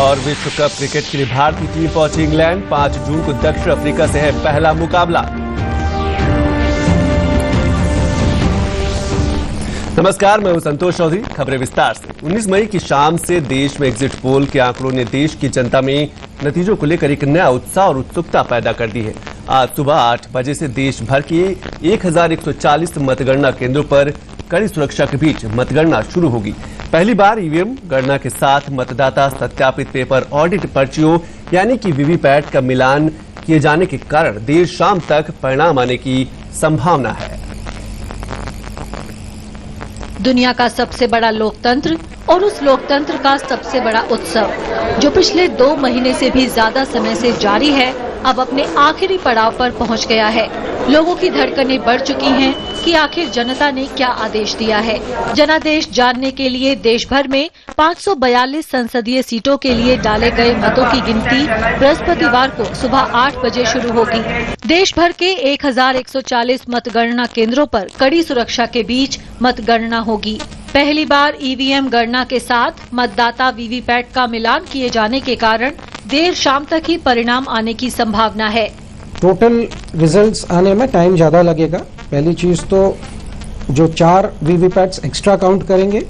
और विश्व cup cricket के लिए भारतीय टीम पहुंची इंग्लैंड। 5 जून को दक्षिण अफ्रीका से है पहला मुकाबला। नमस्कार, मैं हूं संतोष चौधरी। खबरें विस्तार से। 19 मई की शाम से देश में एग्जिट पोल के आंकड़ों ने देश की जनता में नतीजों को लेकर एक नया उत्साह और उत्सुकता पैदा कर दी है। आज सुबह 8 बजे से देश भर के 1140 मतगणना केंद्रों पर कड़ी सुरक्षा के बीच मतगणना शुरू होगी। पहली बार ईवीएम गणना के साथ मतदाता सत्यापित पेपर ऑडिट पर्चियों यानी कि वीवीपैट का मिलान किए जाने के कारण देर शाम तक परिणाम आने की संभावना है। दुनिया का सबसे बड़ा लोकतंत्र और उस लोकतंत्र का सबसे बड़ा उत्सव जो पिछले 2 महीने से भी ज्यादा समय से जारी है, अब अपने आखिरी पड़ाव पर पहुंच गया है। लोगों की धड़कनें बढ़ चुकी हैं कि आखिर जनता ने क्या आदेश दिया है। जनादेश जानने के लिए देश भर में 542 संसदीय सीटों के लिए डाले गए मतों की गिनती बृहस्पतिवार को सुबह 8 बजे शुरू होगी। देश भर के 1140 मतगणना केंद्रों पर कड़ी सुरक्षा के बीच मतगणना होगी। पहली बार ईवीएम गणना के साथ मतदाता वीवीपैट का मिलान किए जाने के कारण देर शाम तक ही परिणाम आने की संभावना है। टोटल रिजल्ट्स आने में टाइम ज्यादा लगेगा। पहली चीज तो जो 4 वीवीपैट्स एक्स्ट्रा काउंट करेंगे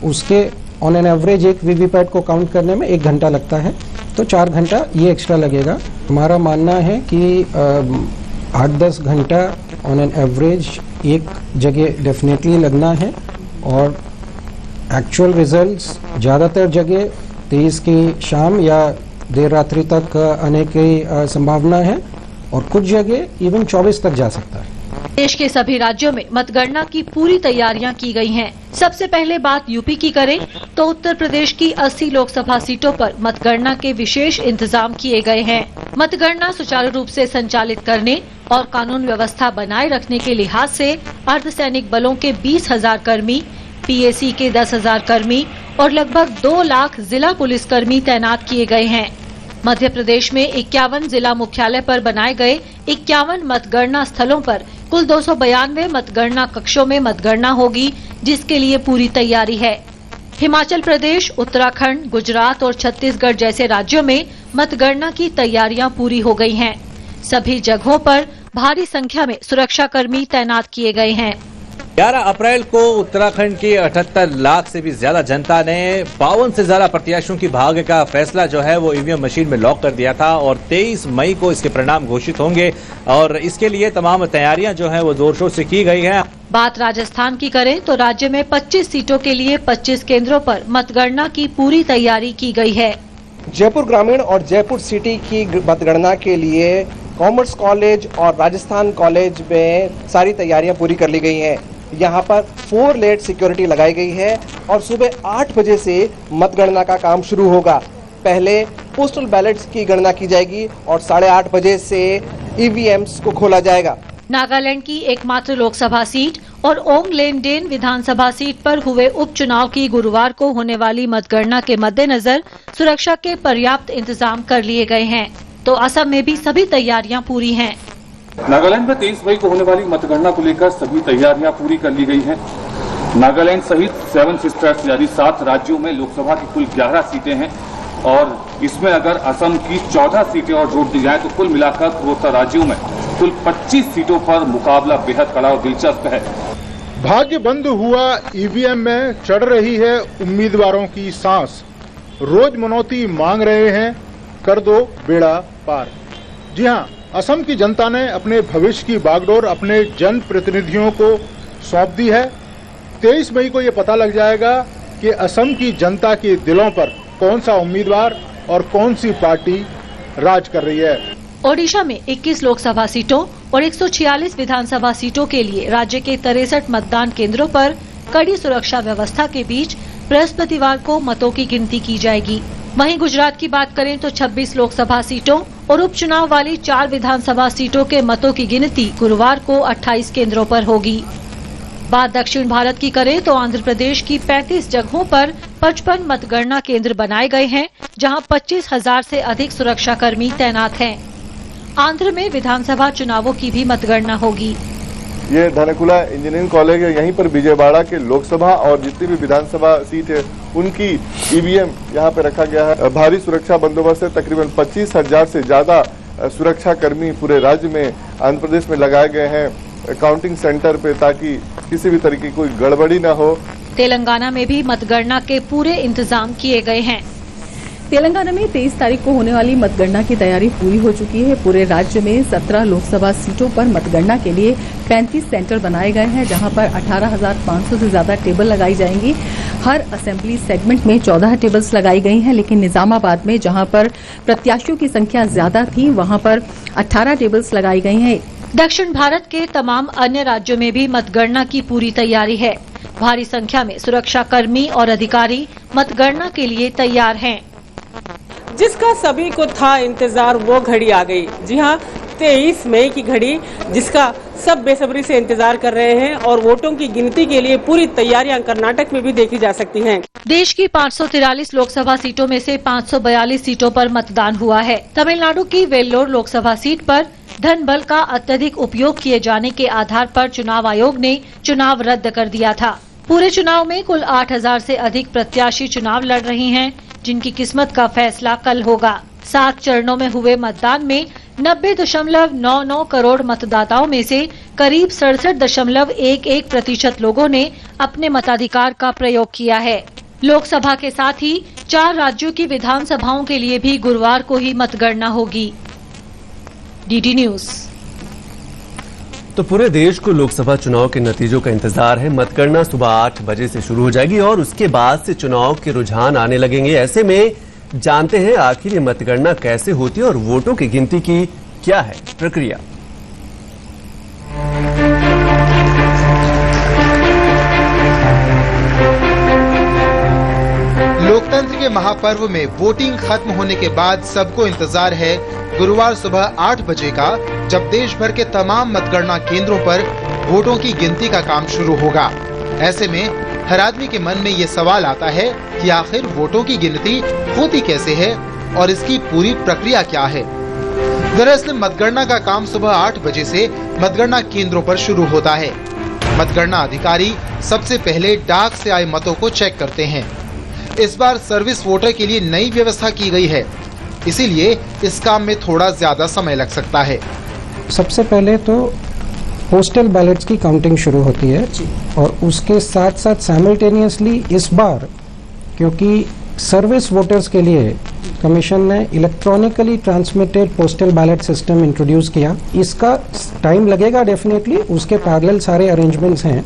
उसके ऑन एन एवरेज एक वीवीपैट को काउंट करने में 1 घंटा लगता है, तो 4 घंटा ये एक्स्ट्रा लगेगा। हमारा मानना है कि 8-10 घंटा ऑन एन एवरेज एक जगह डेफिनेटली लगना है और एक्चुअल रिजल्ट्स ज्यादातर जगह 23 की शाम या देर रात्रि तक आने की संभावना है और कुछ जगह इवन 24 तक जा सकता है। देश के सभी राज्यों में मतगणना की पूरी तैयारियां की गई हैं। सबसे पहले बात यूपी की करें तो उत्तर प्रदेश की 80 लोकसभा सीटों पर मतगणना के विशेष इंतजाम किए गए हैं। मतगणना सुचारू रूप से संचालित करने और कानून व्यवस्था बनाए रखने के लिहाज से अर्धसैनिक बलों के 20,000 कर्मी, पीएसी के 10,000 कर्मी और लगभग 2 लाख जिला पुलिसकर्मी तैनात किए गए हैं। मध्य प्रदेश में 51 जिला मुख्यालय पर बनाए गए 51 मतगणना स्थलों पर कुल 292 मतगणना कक्षों में मतगणना होगी, जिसके लिए पूरी तैयारी है। हिमाचल प्रदेश, उत्तराखंड, गुजरात और छत्तीसगढ़ जैसे राज्यों में मतगणना की तैयारियां पूरी हो गई हैं। सभी जगहों पर भारी संख्या में सुरक्षाकर्मी तैनात किए गए हैं। 11 अप्रैल को उत्तराखंड की 78 लाख से भी ज्यादा जनता ने 52 से ज्यादा प्रत्याशियों की भाग्य का फैसला जो है वो ईवीएम मशीन में लॉक कर दिया था और 23 मई को इसके परिणाम घोषित होंगे और इसके लिए तमाम तैयारियां जो है वो जोर शोर से की गई हैं। बात राजस्थान की करें तो राज्य में 25 सीटों के लिए 25 केंद्रों पर मतगणना की पूरी तैयारी की गई है। जयपुर ग्रामीण और जयपुर सिटी की मतगणना के लिए कॉमर्स कॉलेज और राजस्थान कॉलेज में सारी तैयारियां पूरी कर ली गई हैं। यहाँ पर 4 लेयर सिक्योरिटी लगाई गई है और सुबह 8 बजे से मतगणना का काम शुरू होगा। पहले पोस्टल बैलेट्स की गणना की जाएगी और 8:30 बजे से ईवीएम्स को खोला जाएगा। नागालैंड की एकमात्र लोकसभा सीट और ओंगलेंगडेन विधानसभा सीट पर हुए उपचुनाव की गुरुवार को होने वाली मतगणना के मद्देनजर सुरक्षा के पर्याप्त इंतजाम कर लिए गए हैं, तो असम में भी सभी तैयारियां पूरी हैं। नागालैंड में 23 मई को होने वाली मतगणना को लेकर सभी तैयारियां पूरी कर ली गई हैं। नागालैंड सहित 7 सिस्टर्स यानी 7 राज्यों में लोकसभा की कुल 11 सीटें हैं और इसमें अगर असम की 14 सीटें और जोड़ दी जाए तो कुल मिलाकर पूर्वोत्तर राज्यों में कुल 25 सीटों पर मुकाबला बेहद कड़ा और दिलचस्प है। भाग्य बंद हुआ ईवीएम में चढ़ रही है उम्मीदवारों की सांस। रोज मनौती मांग रहे हैं, कर दो बेड़ा पार। जी हाँ, असम की जनता ने अपने भविष्य की बागडोर अपने जन प्रतिनिधियों को सौंप दी है। 23 मई को ये पता लग जाएगा कि असम की जनता के दिलों पर कौन सा उम्मीदवार और कौन सी पार्टी राज कर रही है। ओडिशा में 21 लोकसभा सीटों और 146 विधानसभा सीटों के लिए राज्य के 63 मतदान केंद्रों पर कड़ी सुरक्षा व्यवस्था के बीच बृहस्पतिवार को मतों की गिनती की जाएगी। वहीं गुजरात की बात करें तो 26 लोकसभा सीटों और उपचुनाव वाली 4 विधानसभा सीटों के मतों की गिनती गुरुवार को 28 केंद्रों पर होगी। बात दक्षिण भारत की करें तो आंध्र प्रदेश की 35 जगहों पर 55 मतगणना केंद्र बनाए गए हैं, जहां 25,000 से अधिक सुरक्षाकर्मी तैनात हैं। आंध्र में विधानसभा चुनावों की भी मतगणना होगी। ये धनकुला इंजीनियरिंग कॉलेज है, यहीं पर विजयवाड़ा के लोकसभा और जितनी भी विधानसभा सीट है उनकी ईवीएम यहाँ पे रखा गया है। भारी सुरक्षा बंदोबस्त है, तकरीबन 25,000 से ज्यादा सुरक्षा कर्मी पूरे राज्य में आंध्र प्रदेश में लगाए गए हैं काउंटिंग सेंटर पे, ताकि किसी भी तरीके की कोई गड़बड़ी न हो। तेलंगाना में भी मतगणना के पूरे इंतजाम किए गए हैं। तेलंगाना में 23 तारीख को होने वाली मतगणना की तैयारी पूरी हो चुकी है। पूरे राज्य में 17 लोकसभा सीटों पर मतगणना के लिए 35 सेंटर बनाए गए हैं, जहां पर 18,500 से ज्यादा टेबल लगाई जाएंगी। हर असेंबली सेगमेंट में 14 टेबल्स लगाई गई हैं, लेकिन निजामाबाद में जहां पर प्रत्याशियों की संख्या ज्यादा थी, वहां पर 18 टेबल्स लगाई गई हैं। दक्षिण भारत के तमाम अन्य राज्यों में भी मतगणना की पूरी तैयारी है। भारी संख्या में सुरक्षा कर्मी और अधिकारी मतगणना के लिए तैयार हैं। जिसका सभी को था इंतजार, वो घड़ी आ गई। जी हां, 23 मई की घड़ी, जिसका सब बेसब्री से इंतजार कर रहे हैं और वोटों की गिनती के लिए पूरी तैयारियां कर्नाटक में भी देखी जा सकती हैं। देश की 543 लोकसभा सीटों में से 542 सीटों पर मतदान हुआ है। तमिलनाडु की वेल्लोर लोकसभा सीट पर धन बल का अत्यधिक उपयोग किए जाने के आधार पर चुनाव आयोग ने चुनाव रद्द कर दिया था। पूरे चुनाव में कुल 8,000 से अधिक प्रत्याशी चुनाव लड़ रही हैं, जिनकी किस्मत का फैसला कल होगा। 7 चरणों में हुए मतदान में 90.99 करोड़ मतदाताओं में से करीब 67.11% लोगों ने अपने मताधिकार का प्रयोग किया है। लोकसभा के साथ ही 4 राज्यों की विधानसभाओं के लिए भी गुरुवार को ही मतगणना होगी। DD news. तो पूरे देश को लोकसभा चुनाव के नतीजों का इंतजार है। मतगणना सुबह 8 बजे से शुरू हो जाएगी और उसके बाद से चुनाव के रुझान आने लगेंगे। ऐसे में जानते हैं आखिर ये मतगणना कैसे होती है और वोटों की गिनती की क्या है प्रक्रिया। लोकतंत्र के महापर्व में वोटिंग खत्म होने के बाद सबको इंतजार है गुरुवार सुबह 8 बजे का, जब देश भर के तमाम मतगणना केंद्रों पर वोटों की गिनती का काम शुरू होगा। ऐसे में हर आदमी के मन में ये सवाल आता है कि आखिर वोटों की गिनती होती कैसे है और इसकी पूरी प्रक्रिया क्या है। दरअसल मतगणना का काम सुबह 8 बजे से मतगणना केंद्रों पर शुरू होता है। मतगणना अधिकारी सबसे पहले डाक से आए मतों को चेक करते हैं। इस बार सर्विस वोटर के लिए नई व्यवस्था की गई है, इसीलिए इस काम में थोड़ा ज्यादा समय लग सकता है। सबसे पहले तो पोस्टल बैलेट्स की काउंटिंग शुरू होती है और उसके साथ साथ साइमल्टेनियसली इस बार क्योंकि सर्विस वोटर्स के लिए कमीशन ने electronically transmitted postal ballot system introduce किया। इसका टाइम लगेगा डेफिनेटली, उसके पैरेलल सारे अरेंजमेंट्स हैं।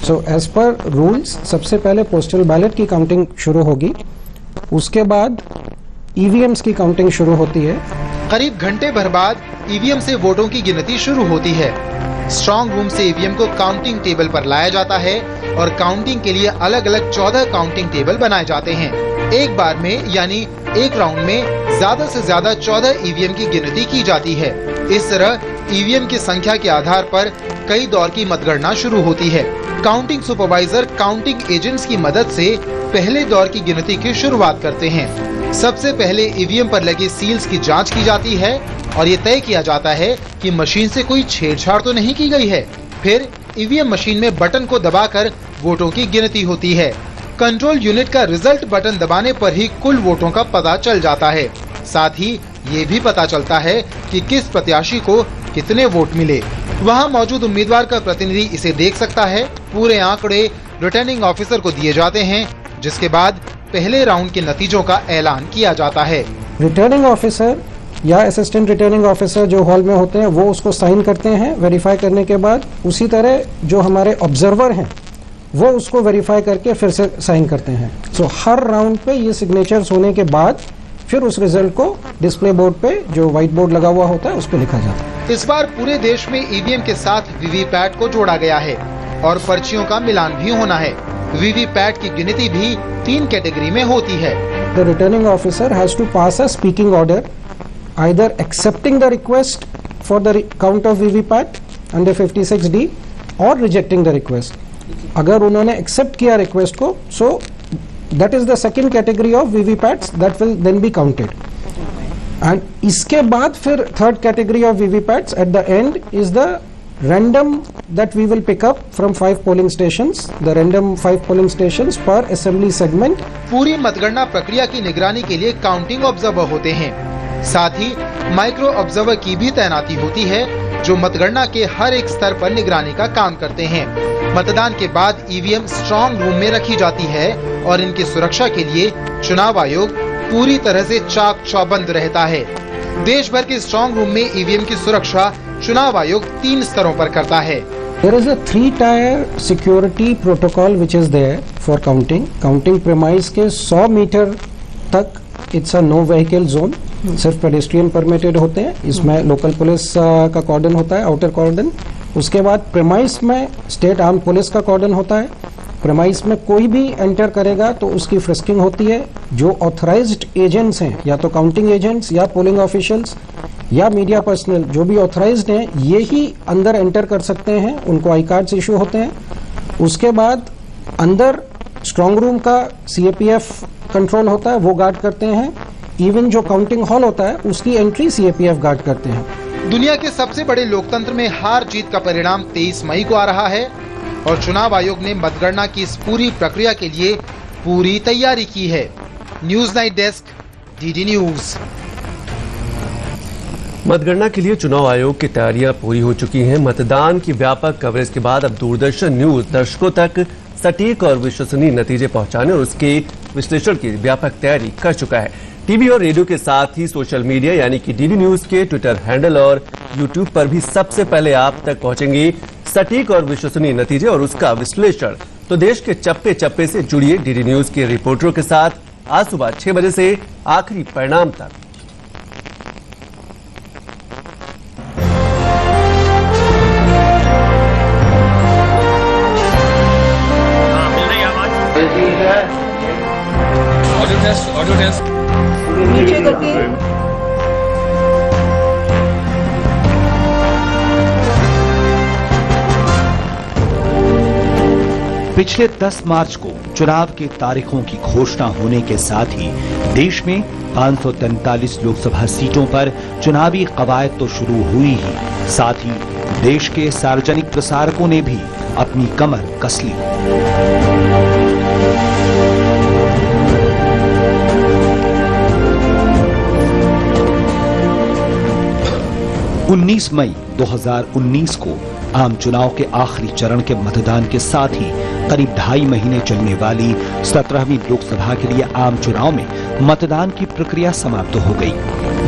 सो एज पर रूल्स सबसे पहले पोस्टल बैलेट की काउंटिंग शुरू होगी, उसके बाद ईवीएम्स की काउंटिंग शुरू होती है। करीब घंटे भर बाद ईवीएम से वोटों की गिनती शुरू होती है। स्ट्रांग रूम से ईवीएम को काउंटिंग टेबल पर लाया जाता है और काउंटिंग के लिए अलग अलग 14 काउंटिंग टेबल बनाए जाते हैं। एक बार में यानी एक राउंड में ज्यादा से ज्यादा 14 ईवीएम की गिनती की जाती है। इस तरह ईवीएम की संख्या के आधार पर कई दौर की मतगणना शुरू होती है। काउंटिंग सुपरवाइजर काउंटिंग एजेंट्स की मदद से पहले दौर की गिनती की शुरुआत करते हैं। सबसे पहले ईवीएम पर लगे सील्स की जांच की जाती है और ये तय किया जाता है कि मशीन से कोई छेड़छाड़ तो नहीं की गई है। फिर ईवीएम मशीन में बटन को दबाकर वोटों की गिनती होती है। कंट्रोल यूनिट का रिजल्ट बटन दबाने पर ही कुल वोटों का पता चल जाता है। साथ ही ये भी पता चलता है कि किस प्रत्याशी को कितने वोट मिले। वहाँ मौजूद उम्मीदवार का प्रतिनिधि इसे देख सकता है। पूरे आंकड़े रिटर्निंग ऑफिसर को दिए जाते हैं, जिसके बाद पहले राउंड के नतीजों का ऐलान किया जाता है। रिटर्निंग ऑफिसर या असिस्टेंट रिटर्निंग ऑफिसर जो हॉल में होते हैं वो उसको साइन करते हैं। वेरीफाई करने के बाद उसी तरह जो हमारे ऑब्जर्वर हैं वो उसको वेरीफाई करके फिर से साइन करते हैं। सो हर राउंड पे ये सिग्नेचर्स होने के बाद फिर उस रिजल्ट को डिस्प्ले बोर्ड पे जो व्हाइट बोर्ड लगा हुआ होता है उस पे लिखा जाता है। इस बार पूरे देश में ईवीएम के साथ वीवीपैट को जोड़ा गया है और पर्चियों का मिलान भी होना है। वीवीपैट की गिनती भी 3 कैटेगरी में होती है। The returning officer has to pass a speaking order, either accepting the request for the count of VVPAT under 56D or rejecting the request. अगर उन्होंने accept किया request को, so that is the second category of VVPATs that will then be counted. And इसके बाद फिर third category of VVPATs at the end is the random that we will pick up from 5 polling stations, the random 5 polling stations per assembly segment. पूरी मतगणना प्रक्रिया की निगरानी के लिए काउंटिंग ऑब्जर्वर होते हैं। साथ ही माइक्रो ऑब्जर्वर की भी तैनाती होती है जो मतगणना के हर एक स्तर पर निगरानी का काम करते हैं। मतदान के बाद ईवीएम स्ट्रांग रूम में रखी जाती है और इनकी सुरक्षा के लिए चुनाव आयोग पूरी तरह से चाक चौबंद रहता है। देश भर के स्ट्रांग रूम में ईवीएम की सुरक्षा चुनाव आयोग 3 स्तरों पर करता है। There is a 3-tier security protocol which is there for counting. Counting premise के 100 मीटर तक it's a no vehicle zone. सिर्फ पेडेस्ट्रियन परमिटेड होते हैं। इसमें लोकल पुलिस का कॉर्डन होता है, आउटर कॉर्डन। उसके बाद प्रेमाइस में स्टेट आर्म पुलिस का कॉर्डन होता है। प्रेमाइस में कोई भी एंटर करेगा तो उसकी फ्रिस्किंग होती है। जो ऑथराइज्ड एजेंट्स हैं, या तो काउंटिंग एजेंट्स या पोलिंग ऑफिशियल्स या मीडिया पर्सनल, जो भी ऑथराइज्ड हैं, ये ही अंदर एंटर कर सकते हैं। उनको आई कार्ड्स इशू होते हैं। उसके बाद अंदर स्ट्रांग रूम का सीएपीएफ कंट्रोल होता है, वो गार्ड करते हैं। इवन जो काउंटिंग हॉल होता है उसकी एंट्री सीएपीएफ गार्ड करते हैं। दुनिया के सबसे बड़े लोकतंत्र में हार जीत का परिणाम 23 मई को आ रहा है और चुनाव आयोग ने मतगणना की इस पूरी प्रक्रिया के लिए पूरी तैयारी की है। News night desk, DD news. मतगणना के लिए चुनाव आयोग की तैयारियां पूरी हो चुकी हैं। मतदान की व्यापक कवरेज के बाद अब दूरदर्शन न्यूज दर्शकों तक सटीक और विश्वसनीय नतीजे पहुंचाने और उसके विश्लेषण की व्यापक तैयारी कर चुका है। टीवी और रेडियो के साथ ही सोशल मीडिया यानी कि डीडी न्यूज के ट्विटर हैंडल और यूट्यूब पर भी सबसे पहले आप तक पहुंचेंगे सटीक और विश्वसनीय नतीजे और उसका विश्लेषण। तो देश के चप्पे चप्पे से जुड़िए डीडी न्यूज के रिपोर्टरों के साथ आज सुबह 6 बजे से आखिरी परिणाम तक। ऑडियो टेस्ट नीचे करके पिछले 10 मार्च को चुनाव की तारीखों की घोषणा होने के साथ ही देश में 543 लोकसभा सीटों पर चुनावी कवायद तो शुरू हुई ही, साथ ही देश के सार्वजनिक प्रसारकों ने भी अपनी कमर कस ली। 19 मई 2019 को आम चुनाव के आखिरी चरण के मतदान के साथ ही करीब 2.5 महीने चलने वाली 17वीं लोकसभा के लिए आम चुनाव में मतदान की प्रक्रिया समाप्त हो गई।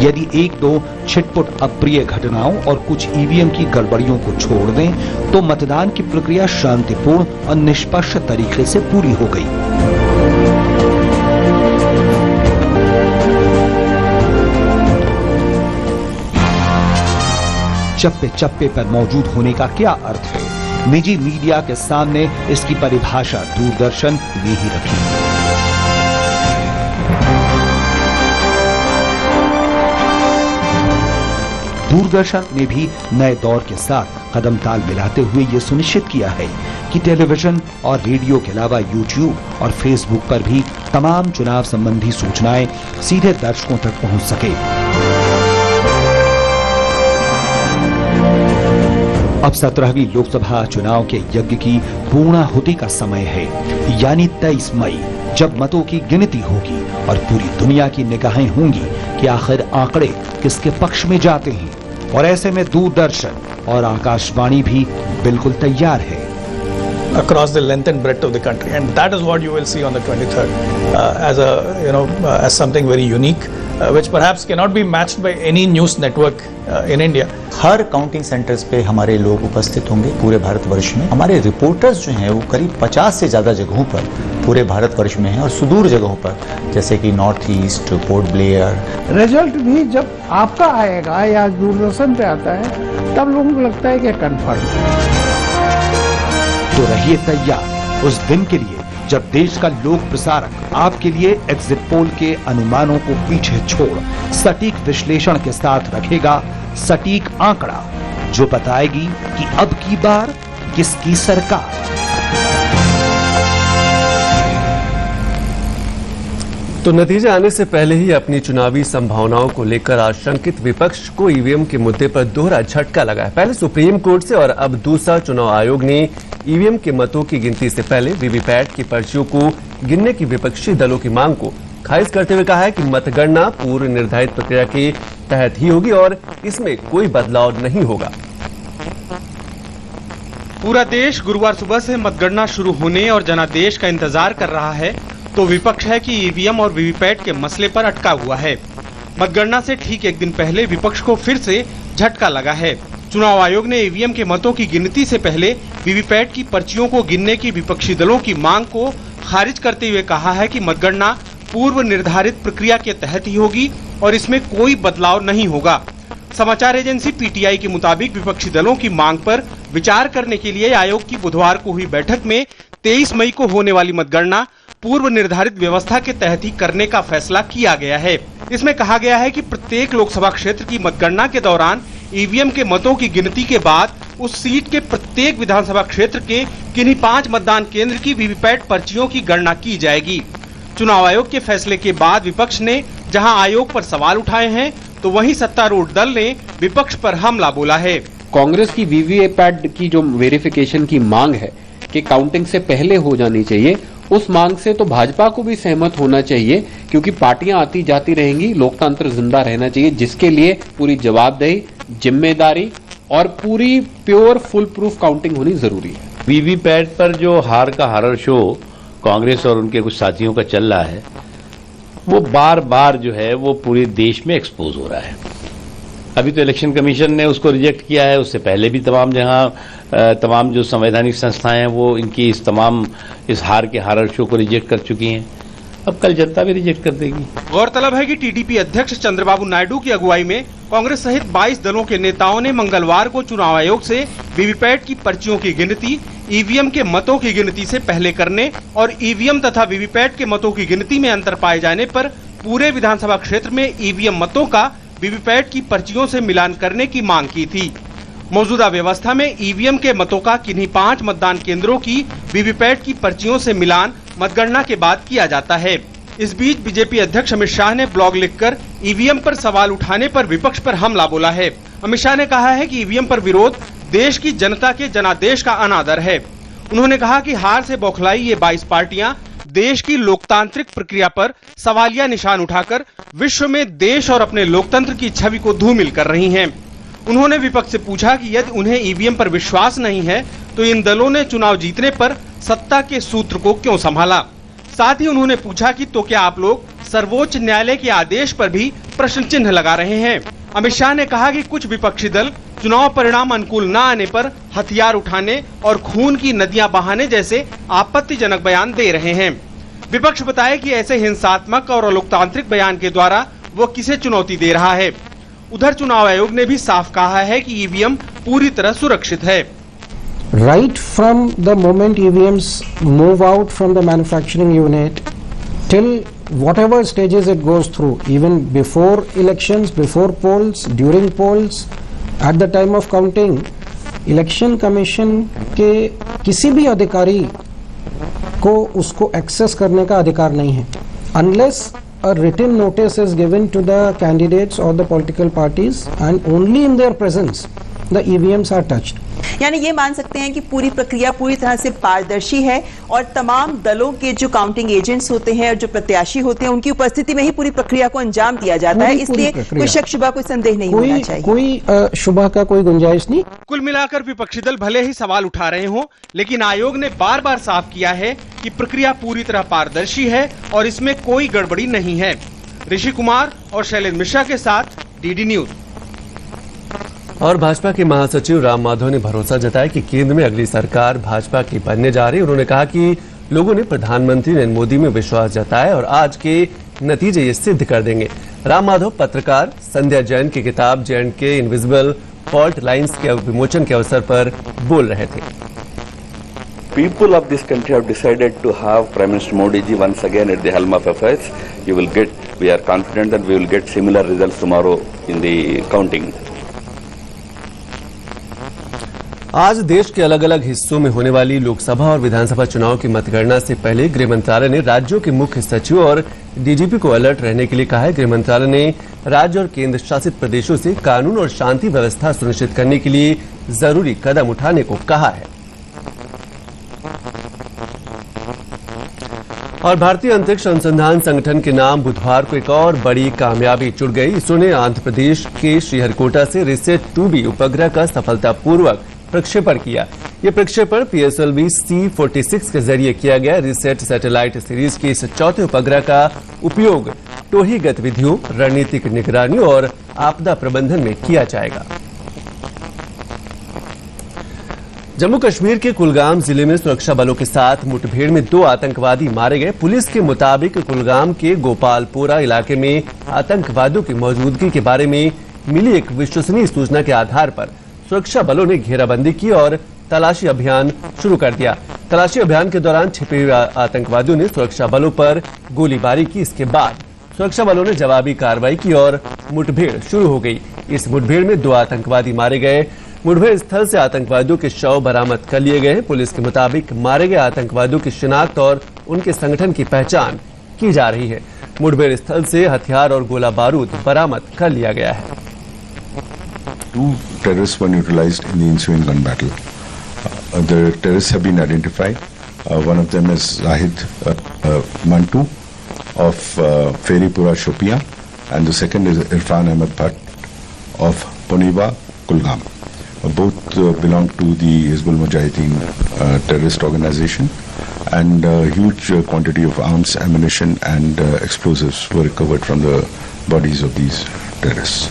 यदि 1-2 छिटपुट अप्रिय घटनाओं और कुछ ईवीएम की गड़बड़ियों को छोड़ दें तो मतदान की प्रक्रिया शांतिपूर्ण और निष्पक्ष तरीके से पूरी हो गई। चप्पे चप्पे पर मौजूद होने का क्या अर्थ है? निजी मीडिया के सामने इसकी परिभाषा दूरदर्शन ने ही रखी। दूरदर्शन ने भी नए दौर के साथ कदम ताल मिलाते हुए ये सुनिश्चित किया है कि टेलीविजन और रेडियो के अलावा यूट्यूब और फेसबुक पर भी तमाम चुनाव संबंधी सूचनाएं सीधे दर्शकों तक पहुंच सके। अब 17वीं लोकसभा चुनाव के यज्ञ की पूर्णाहुति का समय है, यानी 23 मई, जब मतों की गिनती होगी और पूरी दुनिया की निगाहें होंगी कि आखिर आंकड़े किसके पक्ष में जाते हैं। और ऐसे में दूरदर्शन और आकाशवाणी भी बिल्कुल तैयार है। Across the length and breadth of the country, and that is what you will see on the 23rd as something very unique, which perhaps cannot be matched by any news network in India. Her counting centres पे हमारे लोग उपस्थित होंगे पूरे भारतवर्ष में। हमारे reporters जो हैं वो करीब 50 से ज्यादा जगहों पर पूरे भारतवर्ष में हैं और सुदूर जगहों पर जैसे कि north east, port Blair. Result भी जब आपका आएगा या दूरदर्शन पे आता है तब लोगों को लगता है कि कंफर्म। तो रहिए तैयार उस दिन के लिए जब देश का लोक प्रसारक आपके लिए एग्जिट पोल के अनुमानों को पीछे छोड़ सटीक विश्लेषण के साथ रखेगा सटीक आंकड़ा, जो बताएगी कि अब की बार किसकी सरकार। तो नतीजे आने से पहले ही अपनी चुनावी संभावनाओं को लेकर आशंकित विपक्ष को ईवीएम के मुद्दे पर दोहरा झटका लगा है। पहले सुप्रीम कोर्ट से और अब दूसरा चुनाव आयोग ने ईवीएम के मतों की गिनती से पहले वीवीपैट की पर्चियों को गिनने की विपक्षी दलों की मांग को खारिज करते हुए कहा है कि मतगणना पूर्व निर्धारित प्रक्रिया के तहत ही होगी और इसमें कोई बदलाव नहीं होगा। पूरा देश गुरुवार सुबह से मतगणना शुरू होने और जनादेश का इंतजार कर रहा है, तो विपक्ष है कि ईवीएम और वीवीपैट के मसले पर अटका हुआ है। मतगणना से ठीक एक दिन पहले विपक्ष को फिर से झटका लगा है। चुनाव आयोग ने ईवीएम के मतों की गिनती से पहले वीवीपैट की पर्चियों को गिनने की विपक्षी दलों की मांग को खारिज करते हुए कहा है कि मतगणना पूर्व निर्धारित प्रक्रिया के तहत ही होगी और इसमें कोई बदलाव नहीं होगा। समाचार एजेंसी पीटीआई के मुताबिक विपक्षी दलों की मांग पर विचार करने के लिए आयोग की बुधवार को हुई बैठक में 23 मई को होने वाली मतगणना पूर्व निर्धारित व्यवस्था के तहत ही करने का फैसला किया गया है। इसमें कहा गया है कि प्रत्येक लोकसभा क्षेत्र की मतगणना के दौरान ईवीएम के मतों की गिनती के बाद उस सीट के प्रत्येक विधानसभा क्षेत्र के किन्हीं 5 मतदान केंद्र की वीवीपैट पर्चियों की गणना की जाएगी। चुनाव आयोग के फैसले के बाद विपक्ष ने जहां आयोग पर सवाल उठाए हैं, तो वहीं सत्तारूढ़ दल ने विपक्ष पर हमला बोला है। कांग्रेस की वीवीपैट की जो वेरिफिकेशन की मांग है कि काउंटिंग से पहले हो जानी चाहिए, उस मांग से तो भाजपा को भी सहमत होना चाहिए, क्योंकि पार्टियां आती जाती रहेंगी, लोकतंत्र जिंदा रहना चाहिए, जिसके लिए पूरी जवाबदेही, जिम्मेदारी और पूरी प्योर फुल प्रूफ काउंटिंग होनी जरूरी है। वीवीपैट पर जो हार का हॉरर शो कांग्रेस और उनके कुछ साथियों का चल रहा है, वो बार बार जो है वो पूरे देश में एक्सपोज हो रहा है। अभी तो इलेक्शन कमीशन ने उसको रिजेक्ट किया है, उससे पहले भी तमाम जो संवैधानिक संस्थाएं हैं वो इनकी इस हार के हॉरर शो को रिजेक्ट कर चुकी हैं। अब कल जनता भी रिजेक्ट कर देगी। गौरतलब है कि टीडीपी अध्यक्ष चंद्रबाबू नायडू की अगुवाई में कांग्रेस सहित 22 दलों के नेताओं ने मंगलवार को चुनाव आयोग से वीवीपैट की पर्चियों की गिनती ईवीएम के मतों की गिनती से पहले करने और ईवीएम तथा वीवीपैट के मतों की गिनती में अंतर पाए जाने पर पूरे विधानसभा क्षेत्र में ईवीएम मतों का वीवीपैट की पर्चियों से मिलान करने की मांग की थी। मौजूदा व्यवस्था में ईवीएम के मतों का किन्हीं 5 मतदान केंद्रों की वीवीपैट की पर्चियों से मिलान मतगणना के बाद किया जाता है। इस बीच बीजेपी अध्यक्ष अमित शाह ने ब्लॉग लिखकर ईवीएम पर सवाल उठाने पर विपक्ष पर हमला बोला है। अमित शाह ने कहा है कि ईवीएम पर विरोध देश की जनता के जनादेश का अनादर है। उन्होंने कहा कि हार से बौखलाई ये 22 पार्टियां देश की लोकतांत्रिक प्रक्रिया पर सवालिया निशान उठाकर विश्व में देश और अपने लोकतंत्र की छवि को धूमिल कर रही हैं। उन्होंने विपक्ष से पूछा कि यदि उन्हें ईवीएम पर विश्वास नहीं है, तो इन दलों ने चुनाव जीतने पर सत्ता के सूत्र को क्यों संभाला। साथ ही उन्होंने पूछा कि तो क्या आप लोग सर्वोच्च न्यायालय के आदेश पर भी प्रश्न चिन्ह लगा रहे हैं। अमित शाह ने कहा कि कुछ विपक्षी दल चुनाव परिणाम अनुकूल न आने पर हथियार उठाने और खून की नदियां बहाने जैसे आपत्तिजनक बयान दे रहे हैं। विपक्ष बताया कि ऐसे हिंसात्मक और अलोकतांत्रिक बयान के द्वारा वो किसे चुनौती दे रहा है। उधर चुनाव आयोग ने भी साफ कहा है कि ईवीएम पूरी तरह सुरक्षित है। Right from the moment EVMs move out from the manufacturing unit till whatever stages it goes through, even before elections, before polls, during polls, at the time of counting, election commission के किसी भी अधिकारी को उसको access करने का अधिकार नहीं है, unless a written notice is given to the candidates or the political parties, and only in their presence the EVMs are touched. यानी ये मान सकते हैं कि पूरी प्रक्रिया पूरी तरह से पारदर्शी है और तमाम दलों के जो काउंटिंग एजेंट्स होते हैं और जो प्रत्याशी होते हैं उनकी उपस्थिति में ही पूरी प्रक्रिया को अंजाम दिया जाता है, इसलिए कोई शक शुबा कोई संदेह नहीं होना चाहिए, कोई शुबा का कोई गुंजाइश नहीं। कुल मिलाकर विपक्षी दल भले ही सवाल उठा रहे हों, लेकिन आयोग ने बार बार साफ किया है कि प्रक्रिया पूरी तरह पारदर्शी है और इसमें कोई गड़बड़ी नहीं है। ऋषि कुमार और शैलेंद्र मिश्रा के साथ डीडी न्यूज। और भाजपा के महासचिव राम माधव ने भरोसा जताया कि केंद्र में अगली सरकार भाजपा की बनने जा रही है। उन्होंने कहा कि लोगों ने प्रधानमंत्री नरेंद्र मोदी में विश्वास जताया और आज के नतीजे ये सिद्ध कर देंगे। राम माधव पत्रकार संध्या जैन की किताब J&K इनविजिबल फॉल्ट लाइन्स के विमोचन के अवसर पर बोल रहे थे। People of this country have decided to have Prime Minister Modi ji once again at the helm of affairs. We are confident that we will get similar results tomorrow in the counting. आज देश के अलग अलग हिस्सों में होने वाली लोकसभा और विधानसभा चुनाव की मतगणना से पहले गृह मंत्रालय ने राज्यों के मुख्य सचिव और डीजीपी को अलर्ट रहने के लिए कहा है। गृह मंत्रालय ने राज्य और केंद्र शासित प्रदेशों से कानून और शांति व्यवस्था सुनिश्चित करने के लिए जरूरी कदम उठाने को कहा है। और भारतीय अंतरिक्ष अनुसंधान संगठन के नाम बुधवार को एक और बड़ी कामयाबी जुड़ गई। इसरो ने आंध्र प्रदेश के श्रीहरिकोटा से रिसेट 2B उपग्रह का सफलतापूर्वक प्रक्षेपण किया। ये प्रक्षेपण PSLV C-46 के जरिए किया गया। रिसेट सैटेलाइट सीरीज के इस चौथे उपग्रह का उपयोग टोही गतिविधियों, रणनीतिक निगरानी और आपदा प्रबंधन में किया जाएगा। जम्मू कश्मीर के कुलगाम जिले में सुरक्षा बलों के साथ मुठभेड़ में 2 आतंकवादी मारे गए। पुलिस के मुताबिक कुलगाम के गोपालपोरा इलाके में आतंकवादियों की मौजूदगी के बारे में मिली एक विश्वसनीय सूचना के आधार पर सुरक्षा बलों ने घेराबंदी की और तलाशी अभियान शुरू कर दिया। तलाशी अभियान के दौरान छिपे हुए आतंकवादियों ने सुरक्षा बलों पर गोलीबारी की। इसके बाद सुरक्षा बलों ने जवाबी कार्रवाई की और मुठभेड़ शुरू हो गई। इस मुठभेड़ में 2 आतंकवादी मारे गए। मुठभेड़ स्थल से आतंकवादियों के शव बरामद कर लिए गए हैं। पुलिस के मुताबिक मारे गए आतंकवादियों की शिनाख्त और उनके संगठन की पहचान की जा रही है। मुठभेड़ स्थल से हथियार और गोला बारूद बरामद कर लिया गया है। 2 terrorists were neutralized in the ensuing gun battle. The terrorists have been identified. One of them is Zahid Mantu of Feripura, Shopia, and the second is Irfan Ahmed Bhatt of Poniva, Kulgam. Both belong to the Hizbul Mujahideen terrorist organization, and a huge quantity of arms, ammunition, and explosives were recovered from the bodies of these terrorists.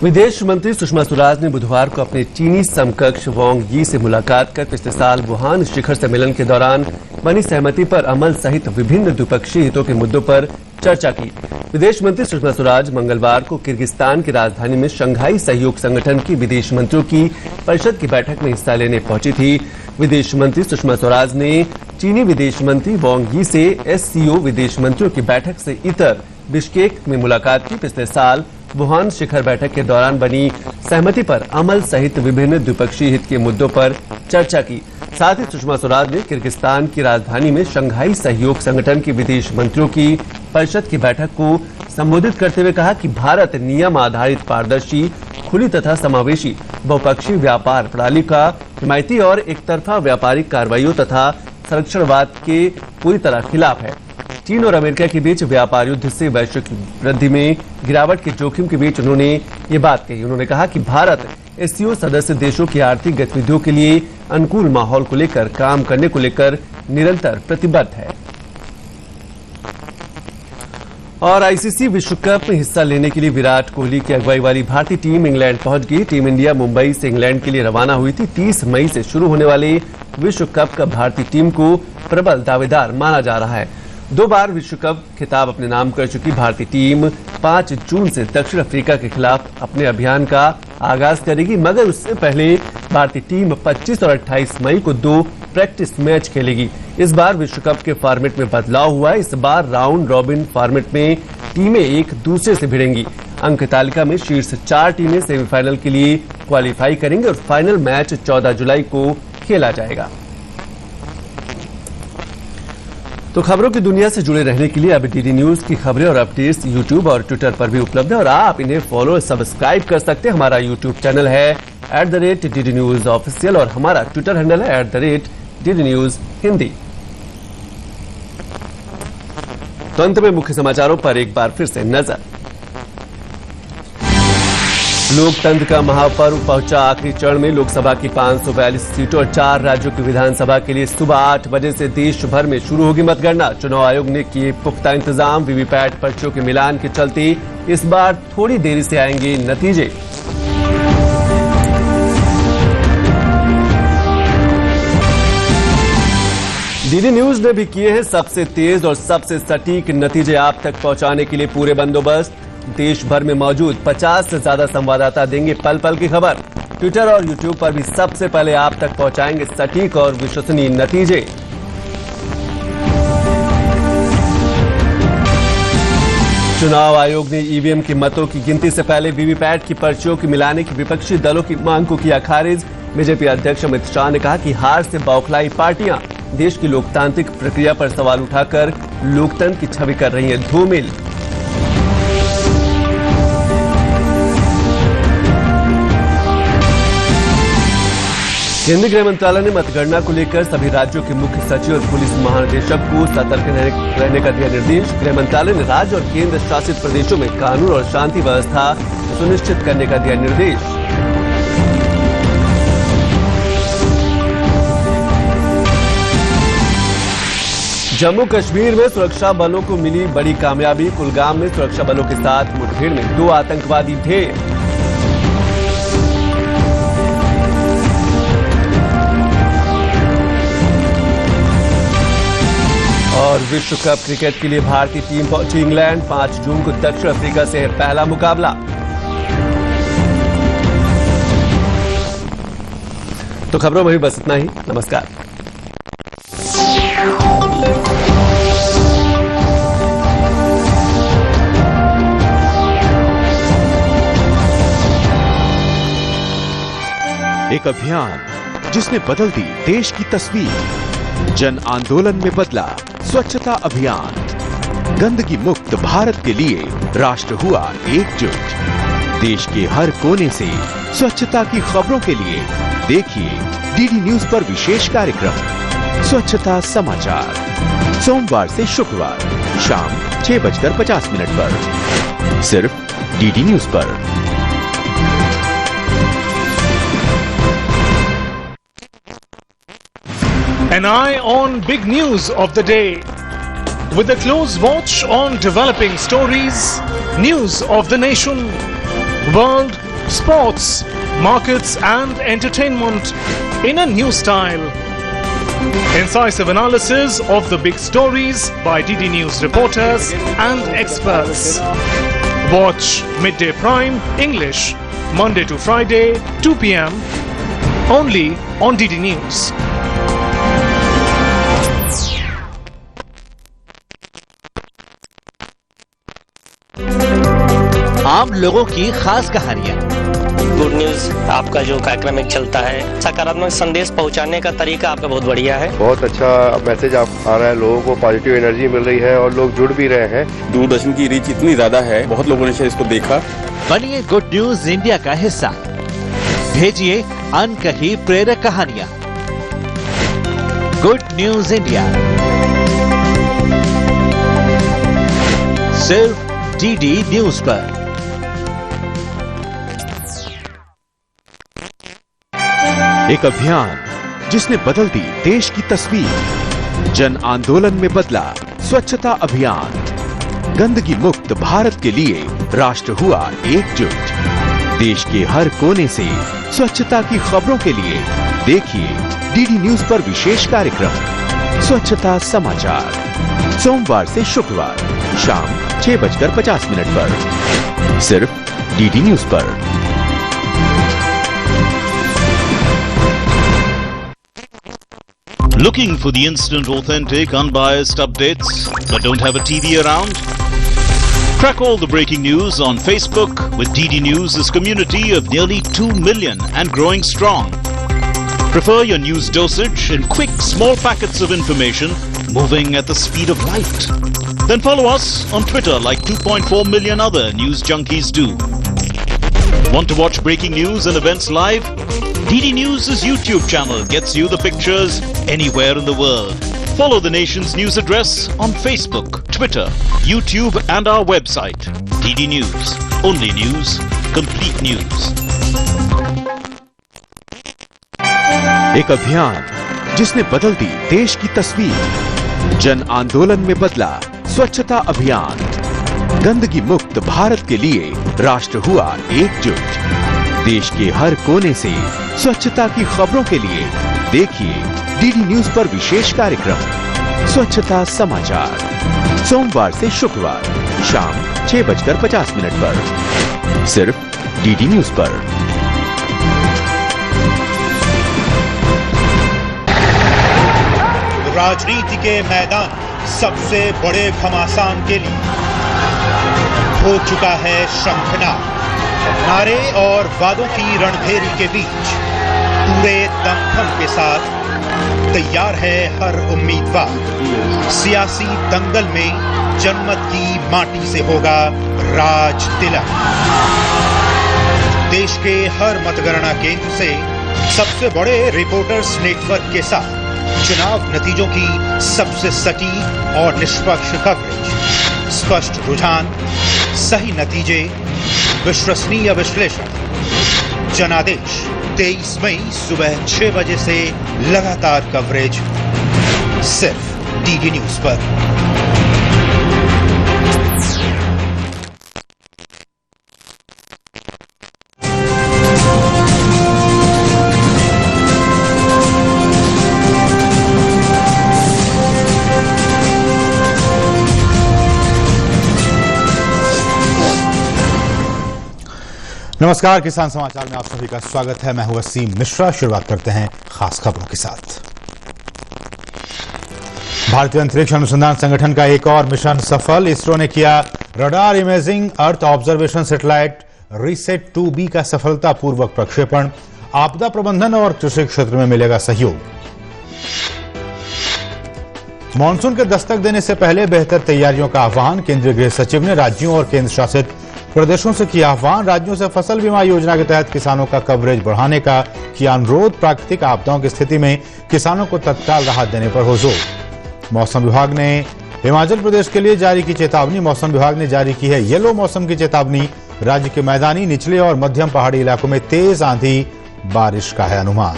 विदेश मंत्री सुषमा स्वराज ने बुधवार को अपने चीनी समकक्ष वांग यी से मुलाकात कर पिछले साल वुहान शिखर सम्मेलन के दौरान बनी सहमति पर अमल सहित विभिन्न द्विपक्षीय हितों के मुद्दों पर चर्चा की। विदेश मंत्री सुषमा स्वराज मंगलवार को किर्गिस्तान की राजधानी में शंघाई सहयोग संगठन की विदेश मंत्रियों की परिषद की बैठक में हिस्सा लेने पहुंची थी। विदेश मंत्री सुषमा स्वराज ने चीनी विदेश मंत्री वांग यी से SCO विदेश मंत्रियों की बैठक से इतर बिश्केक में मुलाकात की। पिछले साल वुहान शिखर बैठक के दौरान बनी सहमति पर अमल सहित विभिन्न द्विपक्षीय हित के मुद्दों पर चर्चा की। साथ ही सुषमा स्वराज ने किर्गिस्तान की राजधानी में शंघाई सहयोग संगठन के विदेश मंत्रियों की परिषद की बैठक को संबोधित करते हुए कहा कि भारत नियम आधारित, पारदर्शी, खुली तथा समावेशी बहुपक्षीय व्यापार प्रणाली का हिमायती और एकतरफा व्यापारिक कार्रवाइयों तथा संरक्षणवाद के पूरी तरह खिलाफ है। चीन और अमेरिका के बीच व्यापार युद्ध से वैश्विक वृद्धि में गिरावट के जोखिम के बीच उन्होंने ये बात कही। उन्होंने कहा कि भारत SCO सदस्य देशों की आर्थिक गतिविधियों के लिए अनुकूल माहौल को लेकर काम करने को लेकर निरंतर प्रतिबद्ध है। और ICC विश्व कप में हिस्सा लेने के लिए विराट कोहली की अगुवाई वाली भारतीय टीम इंग्लैंड पहुंच गई। टीम इंडिया मुंबई से इंग्लैंड के लिए रवाना हुई थी। 30 मई से शुरू होने वाले विश्व कप का भारतीय टीम को प्रबल दावेदार माना जा रहा है। 2 बार विश्व कप खिताब अपने नाम कर चुकी भारतीय टीम 5 जून से दक्षिण अफ्रीका के खिलाफ अपने अभियान का आगाज करेगी, मगर उससे पहले भारतीय टीम 25 और 28 मई को 2 प्रैक्टिस मैच खेलेगी। इस बार विश्व कप के फॉर्मेट में बदलाव हुआ है। इस बार राउंड रॉबिन फॉर्मेट में टीमें एक दूसरे से भिड़ेंगी। अंक तालिका में शीर्ष 4 टीमें सेमीफाइनल के लिए क्वालिफाई करेंगे और फाइनल मैच 14 जुलाई को खेला जाएगा। तो खबरों की दुनिया से जुड़े रहने के लिए अब DD न्यूज की खबरें और अपडेट्स YouTube और Twitter पर भी उपलब्ध है और आप इन्हें फॉलो और सब्सक्राइब कर सकते हैं। हमारा YouTube चैनल है @DD News Official और हमारा ट्विटर हैंडल है @DD News Hindi। तो अंत में मुख्य समाचारों पर एक बार फिर से नजर। लोकतंत्र का महापर्व पहुंचा आखिरी चरण में। लोकसभा की 542 सीटों और 4 राज्यों की विधानसभा के लिए सुबह 8 बजे से देश भर में शुरू होगी मतगणना। चुनाव आयोग ने किए पुख्ता इंतजाम। वीवीपैट पर्चियों के मिलान के चलते इस बार थोड़ी देरी से आएंगे नतीजे। DD न्यूज ने भी किए हैं सबसे तेज और सबसे सटीक नतीजे आप तक पहुंचाने के लिए पूरे बंदोबस्त। देश भर में मौजूद 50 से ज्यादा संवाददाता देंगे पल पल की खबर। ट्विटर और YouTube पर भी सबसे पहले आप तक पहुंचाएंगे सटीक और विश्वसनीय नतीजे। चुनाव आयोग ने ईवीएम के मतों की गिनती से पहले वीवीपैट की पर्चियों की मिलाने की विपक्षी दलों की मांग को किया खारिज। बीजेपी अध्यक्ष अमित शाह ने कहा कि हार से बौखलाई पार्टियां देश की लोकतांत्रिक प्रक्रिया पर सवाल उठाकर लोकतंत्र की छवि कर रही हैं धूमिल। केंद्रीय गृह मंत्रालय ने मतगणना को लेकर सभी राज्यों के मुख्य सचिव और पुलिस महानिदेशक को सतर्क रहने का दिया निर्देश। गृह मंत्रालय ने राज्य और केंद्र शासित प्रदेशों में कानून और शांति व्यवस्था सुनिश्चित करने का दिया निर्देश। जम्मू कश्मीर में सुरक्षा बलों को मिली बड़ी कामयाबी। कुलगाम में सुरक्षा बलों के साथ मुठभेड़ में 2 आतंकवादी ढेर। और विश्व कप क्रिकेट के लिए भारतीय टीम पहुंची इंग्लैंड। 5 जून को दक्षिण अफ्रीका से है पहला मुकाबला। तो खबरों में भी बस इतना ही। नमस्कार। एक अभियान जिसने बदल दी देश की तस्वीर। जन आंदोलन में बदला स्वच्छता अभियान। गंदगी मुक्त भारत के लिए राष्ट्र हुआ एकजुट। देश के हर कोने से स्वच्छता की खबरों के लिए देखिए डीडी न्यूज पर विशेष कार्यक्रम स्वच्छता समाचार, सोमवार से शुक्रवार शाम 6:50 पर सिर्फ डीडी न्यूज पर। An eye on big news of the day, with a close watch on developing stories, news of the nation, world, sports, markets and entertainment in a new style. Incisive analysis of the big stories by DD News reporters and experts. Watch Midday Prime English, Monday to Friday, 2 p.m. only on DD News. आम लोगों की खास कहानियाँ। Good news आपका जो कार्यक्रम एक चलता है, सकारात्मक संदेश पहुंचाने का तरीका आपका बहुत बढ़िया है। बहुत अच्छा मैसेज आ रहा है, लोगों को पॉजिटिव एनर्जी मिल रही है और लोग जुड़ भी रहे हैं। दूरदर्शन की रीच इतनी ज्यादा है, बहुत लोगों ने इसको देखा। बनिए गुड न्यूज इंडिया का हिस्सा। भेजिए अनकही प्रेरक कहानियाँ। गुड न्यूज इंडिया सिर्फ डीडी न्यूज पर। एक अभियान जिसने बदल दी देश की तस्वीर। जन आंदोलन में बदला स्वच्छता अभियान। गंदगी मुक्त भारत के लिए राष्ट्र हुआ एकजुट। देश के हर कोने से स्वच्छता की खबरों के लिए देखिए डीडी न्यूज पर विशेष कार्यक्रम स्वच्छता समाचार, सोमवार से शुक्रवार शाम 6:50 पर सिर्फ डीडी न्यूज पर। Looking for the instant, authentic, unbiased updates but don't have a TV around? Track all the breaking news on Facebook with DD News' community of nearly 2 million and growing strong. Prefer your news dosage in quick, small packets of information moving at the speed of light. Then follow us on Twitter like 2.4 million other news junkies do. Want to watch breaking news and events live? DD News' YouTube channel gets you the pictures anywhere in the world. Follow the nation's news address on Facebook, Twitter, YouTube and our website. DD News. Only news. Complete news. एक अभियान जिसने बदल दी देश की तस्वीर। जन आंदोलन में बदला स्वच्छता अभियान। गंदगी मुक्त भारत के लिए राष्ट्र हुआ एकजुट। देश के हर कोने से स्वच्छता की खबरों के लिए देखिए डीडी न्यूज पर विशेष कार्यक्रम स्वच्छता समाचार, सोमवार से शुक्रवार शाम 6:50 पर सिर्फ डीडी न्यूज पर। राजनीति के मैदान सबसे बड़े घमासान के लिए हो चुका है शंखनाद। नारे और वादों की रणभेरी के बीच पूरे दमखम के साथ तैयार है हर उम्मीदवार। सियासी दंगल में जनमत की माटी से होगा राज तिलक। देश के हर मतगणना केंद्र से सबसे बड़े रिपोर्टर्स नेटवर्क के साथ चुनाव नतीजों की सबसे सटीक और निष्पक्ष कवरेज, स्पष्ट रुझान, सही नतीजे, विश्वसनीय विश्लेषण। जनादेश 23 मई सुबह 6 बजे से लगातार कवरेज सिर्फ डीडी न्यूज पर। नमस्कार, किसान समाचार में आप सभी का स्वागत है। मैं हूं वसीम मिश्रा। शुरुआत करते हैं खास खबरों के साथ। भारतीय अंतरिक्ष अनुसंधान संगठन का एक और मिशन सफल। इसरो ने किया radar imaging earth observation satellite reset 2B का सफलतापूर्वक प्रक्षेपण। आपदा प्रबंधन और कृषि क्षेत्र में मिलेगा सहयोग। मानसून के दस्तक देने से पहले बेहतर तैयारियों का आह्वान। केंद्रीय गृह सचिव ने राज्यों और केंद्र शासित प्रदेशों से किया आह्वान। राज्यों से फसल बीमा योजना के तहत किसानों का कवरेज बढ़ाने का किया अनुरोध। प्राकृतिक आपदाओं की स्थिति में किसानों को तत्काल राहत देने पर हो जोर। मौसम विभाग ने हिमाचल प्रदेश के लिए जारी की चेतावनी। मौसम विभाग ने जारी की है येलो मौसम की चेतावनी। राज्य के मैदानी, निचले और मध्यम पहाड़ी इलाकों में तेज आंधी बारिश का है अनुमान।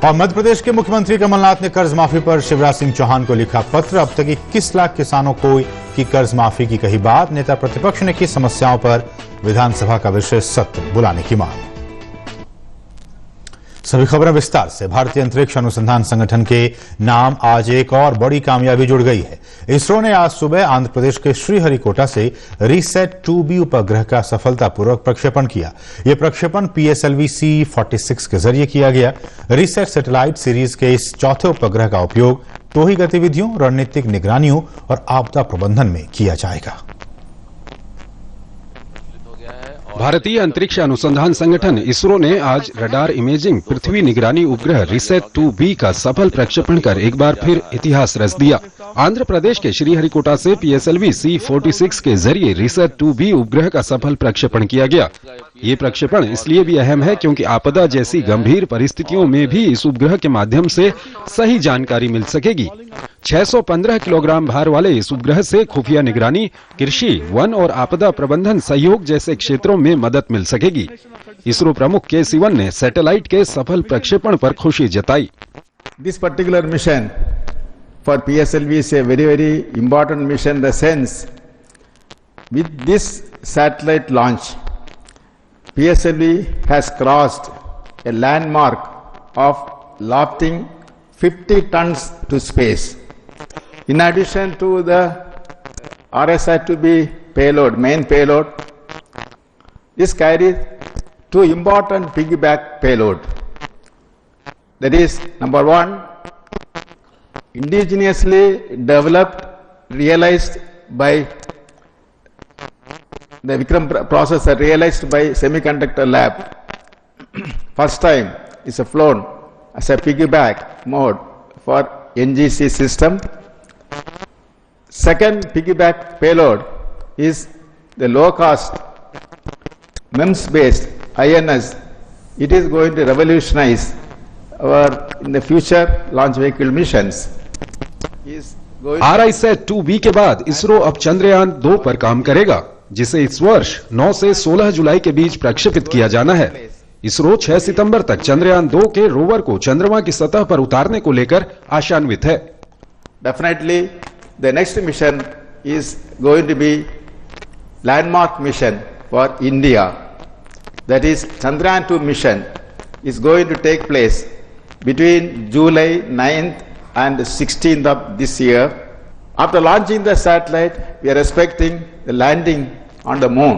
और मध्य प्रदेश के मुख्यमंत्री कमलनाथ ने कर्ज माफी पर शिवराज सिंह चौहान को लिखा पत्र। अब तक 21 लाख किसानों को की कर्ज माफी की कही बात। नेता प्रतिपक्ष ने की समस्याओं पर विधानसभा का विशेष सत्र बुलाने की मांग। सभी खबरें विस्तार से। भारतीय अंतरिक्ष अनुसंधान संगठन के नाम आज एक और बड़ी कामयाबी जुड़ गई है। इसरो ने आज सुबह आंध्र प्रदेश के श्रीहरिकोटा से रीसेट 2B उपग्रह का सफलतापूर्वक प्रक्षेपण किया। यह प्रक्षेपण PSLV C-46 के जरिए किया गया। रीसेट सैटेलाइट सीरीज के इस चौथे उपग्रह का उपयोग टोही गतिविधियों, रणनीतिक निगरानियों और आपदा प्रबंधन में किया जाएगा। भारतीय अंतरिक्ष अनुसंधान संगठन इसरो ने आज रडार इमेजिंग पृथ्वी निगरानी उपग्रह रीसेट 2B का सफल प्रक्षेपण कर एक बार फिर इतिहास रच दिया। आंध्र प्रदेश के श्रीहरिकोटा से PSLV C-46 के जरिए रीसेट 2B उपग्रह का सफल प्रक्षेपण किया गया। ये प्रक्षेपण इसलिए भी अहम है क्योंकि आपदा जैसी गंभीर परिस्थितियों में भी इस उपग्रह के माध्यम से सही जानकारी मिल सकेगी। 615 किलोग्राम भार वाले इस उपग्रह से खुफिया निगरानी, कृषि, वन और आपदा प्रबंधन सहयोग जैसे क्षेत्रों में मदद मिल सकेगी। इसरो प्रमुख के सिवन ने सैटेलाइट के सफल प्रक्षेपण पर खुशी जताई। This particular mission for PSLV is a very important mission in the sense with this satellite launch PSLV has crossed a landmark of lofting 50 tons to space. In addition to the RSI-2B payload, main payload, this carries two important piggyback payload. That is, number one, indigenously developed, realized by the Vikram processor, realized by Semiconductor Lab. First time is flown as a piggyback mode for NGC system. Second piggyback payload is the low-cost MEMS-based INS. It is going to revolutionize our in the future launch vehicle missions. RISAT 2B के बाद इसरो अब चंद्रयान 2 पर काम करेगा, जिसे इस वर्ष 9 से 16 जुलाई के बीच प्रक्षेपित किया जाना है। इसरो 6 सितंबर तक चंद्रयान 2 के रोवर को चंद्रमा की सतह पर उतारने को लेकर आशान्वित है। Definitely, the next mission is going to be landmark mission for India. That is, Chandrayaan 2 mission is going to take place between July 9th and 16th of this year. After launching the satellite, we are expecting the landing on the moon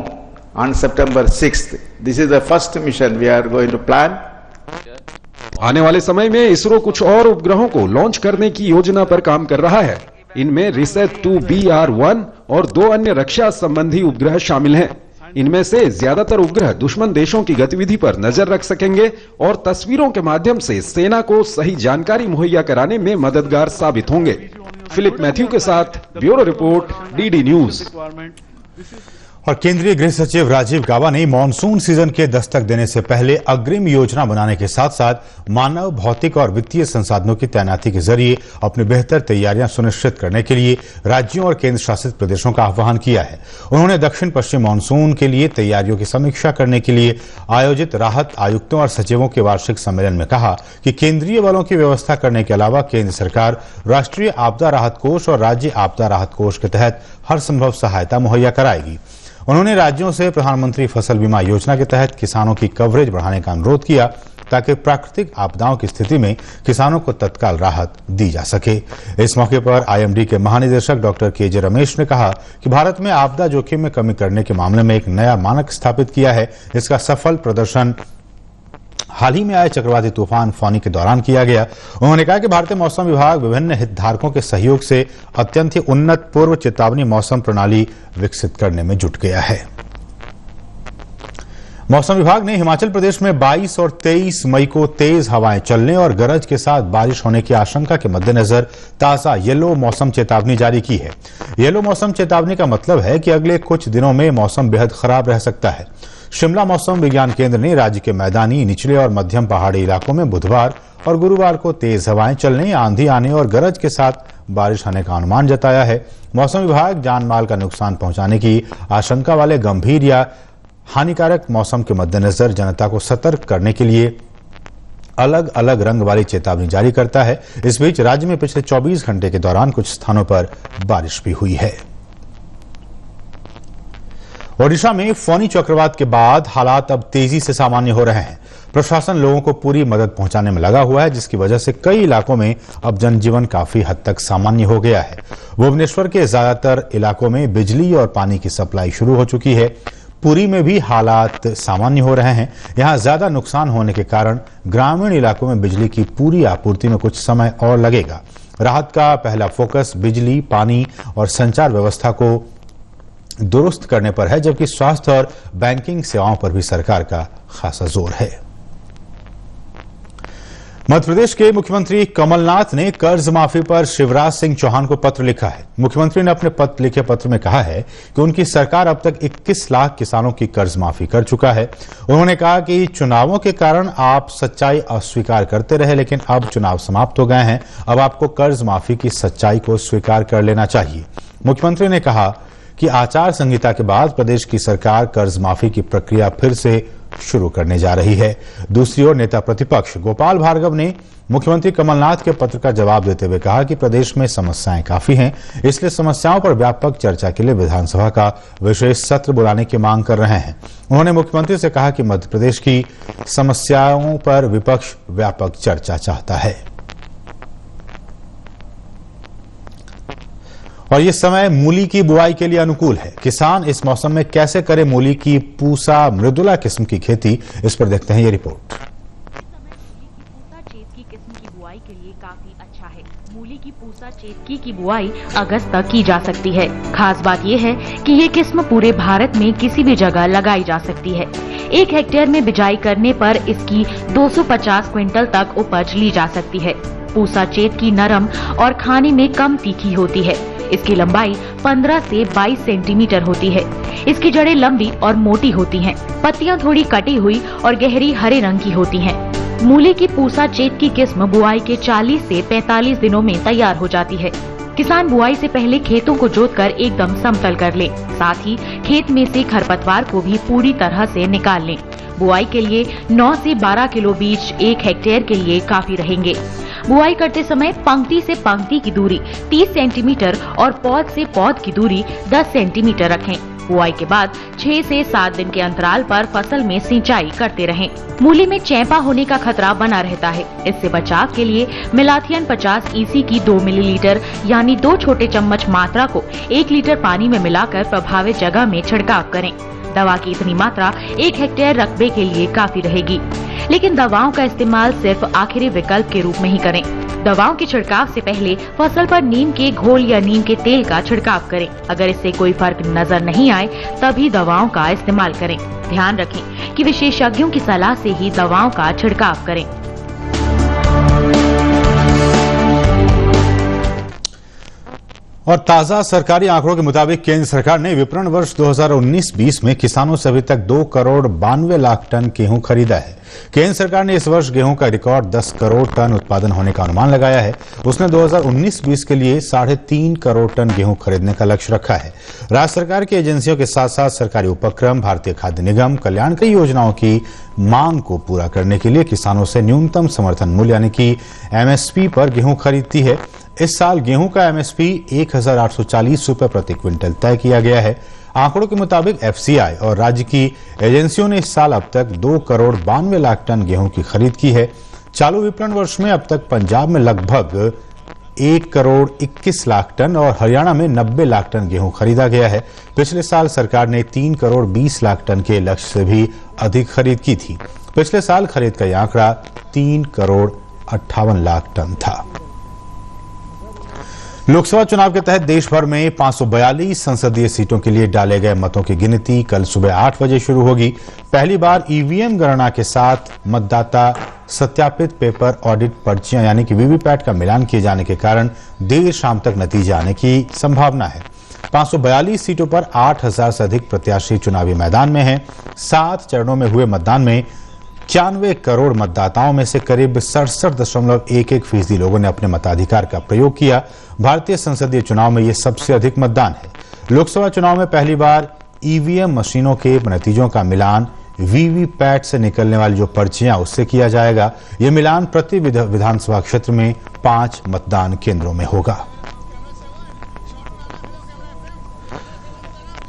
on September 6th. This is the first mission we are going to plan. आने वाले समय में इसरो कुछ और उपग्रहों को launch करने की योजना पर काम कर रहा है। इनमें रीसेट 2BR1 और 2 अन्य रक्षा संबंधी उपग्रह शामिल हैं। इनमें से ज्यादातर उपग्रह दुश्मन देशों की गतिविधि पर नजर रख सकेंगे और तस्वीरों के माध्यम से सेना को सही जानकारी मुहैया कराने में मददगार साबित होंगे। फिलिप मैथ्यू के साथ ब्यूरो रिपोर्ट, डीडी न्यूज। और केंद्रीय गृह सचिव राजीव गाबा ने मानसून सीजन के दस्तक देने से पहले अग्रिम योजना बनाने के साथ साथ मानव, भौतिक और वित्तीय संसाधनों की तैनाती के जरिए अपनी बेहतर तैयारियां सुनिश्चित करने के लिए राज्यों और केंद्र शासित प्रदेशों का आह्वान किया है। उन्होंने दक्षिण पश्चिम मानसून के लिए तैयारियों की समीक्षा करने के लिए आयोजित राहत आयुक्तों और सचिवों के वार्षिक सम्मेलन में कहा कि केंद्रीय बलों की व्यवस्था करने के अलावा केंद्र सरकार राष्ट्रीय आपदा राहत कोष और राज्य आपदा राहत कोष के तहत हर संभव सहायता मुहैया कराएगी। उन्होंने राज्यों से प्रधानमंत्री फसल बीमा योजना के तहत किसानों की कवरेज बढ़ाने का अनुरोध किया ताकि प्राकृतिक आपदाओं की स्थिति में किसानों को तत्काल राहत दी जा सके। इस मौके पर आईएमडी के महानिदेशक डॉक्टर केजे रमेश ने कहा कि भारत में आपदा जोखिम में कमी करने के मामले में एक नया मानक स्थापित किया है। इसका सफल प्रदर्शन हाल ही में आए चक्रवाती तूफान फौनी के दौरान किया गया। उन्होंने कहा कि भारतीय मौसम विभाग विभिन्न हितधारकों के सहयोग से अत्यंत ही उन्नत पूर्व चेतावनी मौसम प्रणाली विकसित करने में जुट गया है। मौसम विभाग ने हिमाचल प्रदेश में 22 और 23 मई को तेज हवाएं चलने और गरज के साथ बारिश होने की आशंका के मद्देनजर ताजा येलो मौसम चेतावनी जारी की है। येलो मौसम चेतावनी का मतलब है कि अगले कुछ दिनों में मौसम बेहद खराब रह सकता है। शिमला मौसम विज्ञान केंद्र ने राज्य के मैदानी, निचले और मध्यम पहाड़ी इलाकों में बुधवार और गुरुवार को तेज हवाएं चलने, आंधी आने और गरज के साथ बारिश होने का अनुमान जताया है। मौसम विभाग जान माल का नुकसान पहुंचाने की आशंका वाले गंभीर या हानिकारक मौसम के मद्देनजर जनता को सतर्क करने के लिए अलग अलग रंग वाली चेतावनी जारी करता है। इस बीच राज्य में पिछले 24 घंटे के दौरान कुछ स्थानों पर बारिश भी हुई है। ओडिशा में फौनी चक्रवात के बाद हालात अब तेजी से सामान्य हो रहे हैं। प्रशासन लोगों को पूरी मदद पहुंचाने में लगा हुआ है, जिसकी वजह से कई इलाकों में अब जनजीवन काफी हद तक सामान्य हो गया है। भुवनेश्वर के ज्यादातर इलाकों में बिजली और पानी की सप्लाई शुरू हो चुकी है। पुरी में भी हालात सामान्य हो रहे हैं। यहां ज्यादा नुकसान होने के कारण ग्रामीण इलाकों में बिजली की पूरी आपूर्ति में कुछ समय और लगेगा। राहत का पहला फोकस बिजली, पानी और संचार व्यवस्था को दुरुस्त करने पर है, जबकि स्वास्थ्य और बैंकिंग सेवाओं पर भी सरकार का खासा जोर है। मध्य प्रदेश के मुख्यमंत्री कमलनाथ ने कर्ज माफी पर शिवराज सिंह चौहान को पत्र लिखा है। मुख्यमंत्री ने अपने लिखे पत्र में कहा है कि उनकी सरकार अब तक 21 लाख किसानों की कर्ज माफी कर चुका है। उन्होंने कहा कि चुनावों के कारण आप सच्चाई अस्वीकार करते रहे, लेकिन अब चुनाव समाप्त हो गए हैं। अब आपको कर्ज माफी की सच्चाई को स्वीकार कर लेना चाहिए। मुख्यमंत्री ने कहा कि आचार संहिता के बाद प्रदेश की सरकार कर्ज माफी की प्रक्रिया फिर से शुरू करने जा रही है। दूसरी ओर नेता प्रतिपक्ष गोपाल भार्गव ने मुख्यमंत्री कमलनाथ के पत्र का जवाब देते हुए कहा कि प्रदेश में समस्याएं काफी हैं, इसलिए समस्याओं पर व्यापक चर्चा के लिए विधानसभा का विशेष सत्र बुलाने की मांग कर रहे हैं। उन्होंने मुख्यमंत्री से कहा कि मध्य प्रदेश की समस्याओं पर विपक्ष व्यापक चर्चा चाहता है। और ये समय मूली की बुआई के लिए अनुकूल है। किसान इस मौसम में कैसे करें मूली की पूसा मृदुला किस्म की खेती, इस पर देखते हैं ये रिपोर्ट। मूली की पूसा चेतकी की बुआई अगस्त तक की जा सकती है। खास बात यह है कि ये किस्म पूरे भारत में किसी भी जगह लगाई जा सकती है। 1 हेक्टेयर में बिजाई करने पर इसकी 250 क्विंटल तक उपज ली जा सकती है। पूसा चेतकी नरम और खाने में कम तीखी होती है। इसकी लंबाई 15 से 22 सेंटीमीटर होती है। इसकी जड़ें लंबी और मोटी होती हैं। पत्तियां थोड़ी कटी हुई और गहरी हरे रंग की होती हैं। मूली की पूसा चेतकी किस्म बुआई के 40 से 45 दिनों में तैयार हो जाती है। किसान बुआई से पहले खेतों को जोतकर एकदम समतल कर लें। साथ ही खेत में से खरपतवार को भी पूरी तरह से निकाल लें। बुआई के लिए 9 से 12 किलो बीज 1 हेक्टेयर के लिए काफी रहेंगे। बुआई करते समय पंक्ति से पंक्ति की दूरी 30 सेंटीमीटर और पौध से पौध की दूरी 10 सेंटीमीटर रखें। बुआई के बाद 6 से 7 दिन के अंतराल पर फसल में सिंचाई करते रहें। मूली में चैंपा होने का खतरा बना रहता है। इससे बचाव के लिए मिलाथियन 50 EC की 2 मिलीलीटर यानी 2 छोटे चम्मच मात्रा को 1 लीटर पानी में मिलाकर प्रभावित जगह में छिड़काव करें। दवा की इतनी मात्रा 1 हेक्टेयर रकबे के लिए काफी रहेगी। लेकिन दवाओं का इस्तेमाल सिर्फ आखिरी विकल्प के रूप में ही करें। दवाओं के छिड़काव से पहले फसल पर नीम के घोल या नीम के तेल का छिड़काव करें। अगर इससे कोई फर्क नजर नहीं आए तभी दवाओं का इस्तेमाल करें। ध्यान रखें कि विशेषज्ञों की सलाह से ही दवाओं का छिड़काव करें। और ताजा सरकारी आंकड़ों के मुताबिक केंद्र सरकार ने विपणन वर्ष 2019-20 में किसानों से अभी तक 2 करोड़ 92 लाख टन गेहूं खरीदा है। केंद्र सरकार ने इस वर्ष गेहूं का रिकॉर्ड 10 करोड़ टन उत्पादन होने का अनुमान लगाया है। उसने 2019-20 के लिए 3.5 करोड़ टन गेहूं खरीदने का लक्ष्य रखा है। राज्य सरकार की एजेंसियों के साथ साथ सरकारी उपक्रम, भारतीय खाद्य निगम कल्याणकारी योजनाओं की मांग को पूरा करने के लिए किसानों से न्यूनतम समर्थन मूल्य यानी कि एमएसपी पर गेहूं खरीदती है। इस साल गेहूं का एमएसपी 1,840 रुपए प्रति क्विंटल तय किया गया है। आंकड़ों के मुताबिक एफसीआई और राज्य की एजेंसियों ने इस साल अब तक 2 करोड़ 92 लाख टन गेहूं की खरीद की है। चालू विपणन वर्ष में अब तक पंजाब में लगभग 1 करोड़ 21 लाख टन और हरियाणा में 90 लाख टन गेहूं खरीदा गया है। पिछले साल सरकार ने 3 करोड़ 20 लाख टन के लक्ष्य से भी अधिक खरीद की थी। पिछले साल खरीद का यह आंकड़ा 3 करोड़ 58 लाख टन था। लोकसभा चुनाव के तहत देश भर में 542 संसदीय सीटों के लिए डाले गए मतों की गिनती कल सुबह 8 बजे शुरू होगी। पहली बार ईवीएम गणना के साथ मतदाता सत्यापित पेपर ऑडिट पर्चियां यानी कि वीवीपैट का मिलान किए जाने के कारण देर शाम तक नतीजे आने की संभावना है। 542 सीटों पर 8,000 से अधिक प्रत्याशी चुनावी मैदान में हैं। 7 चरणों में हुए मतदान में 91 करोड़ मतदाताओं में से करीब 67.11% लोगों ने अपने मताधिकार का प्रयोग किया। भारतीय संसदीय चुनाव में यह सबसे अधिक मतदान है। लोकसभा चुनाव में पहली बार ईवीएम मशीनों के नतीजों का मिलान वीवीपैट से निकलने वाली जो पर्चियां उससे किया जाएगा। यह मिलान प्रति विधानसभा क्षेत्र में 5 मतदान केंद्रों में होगा।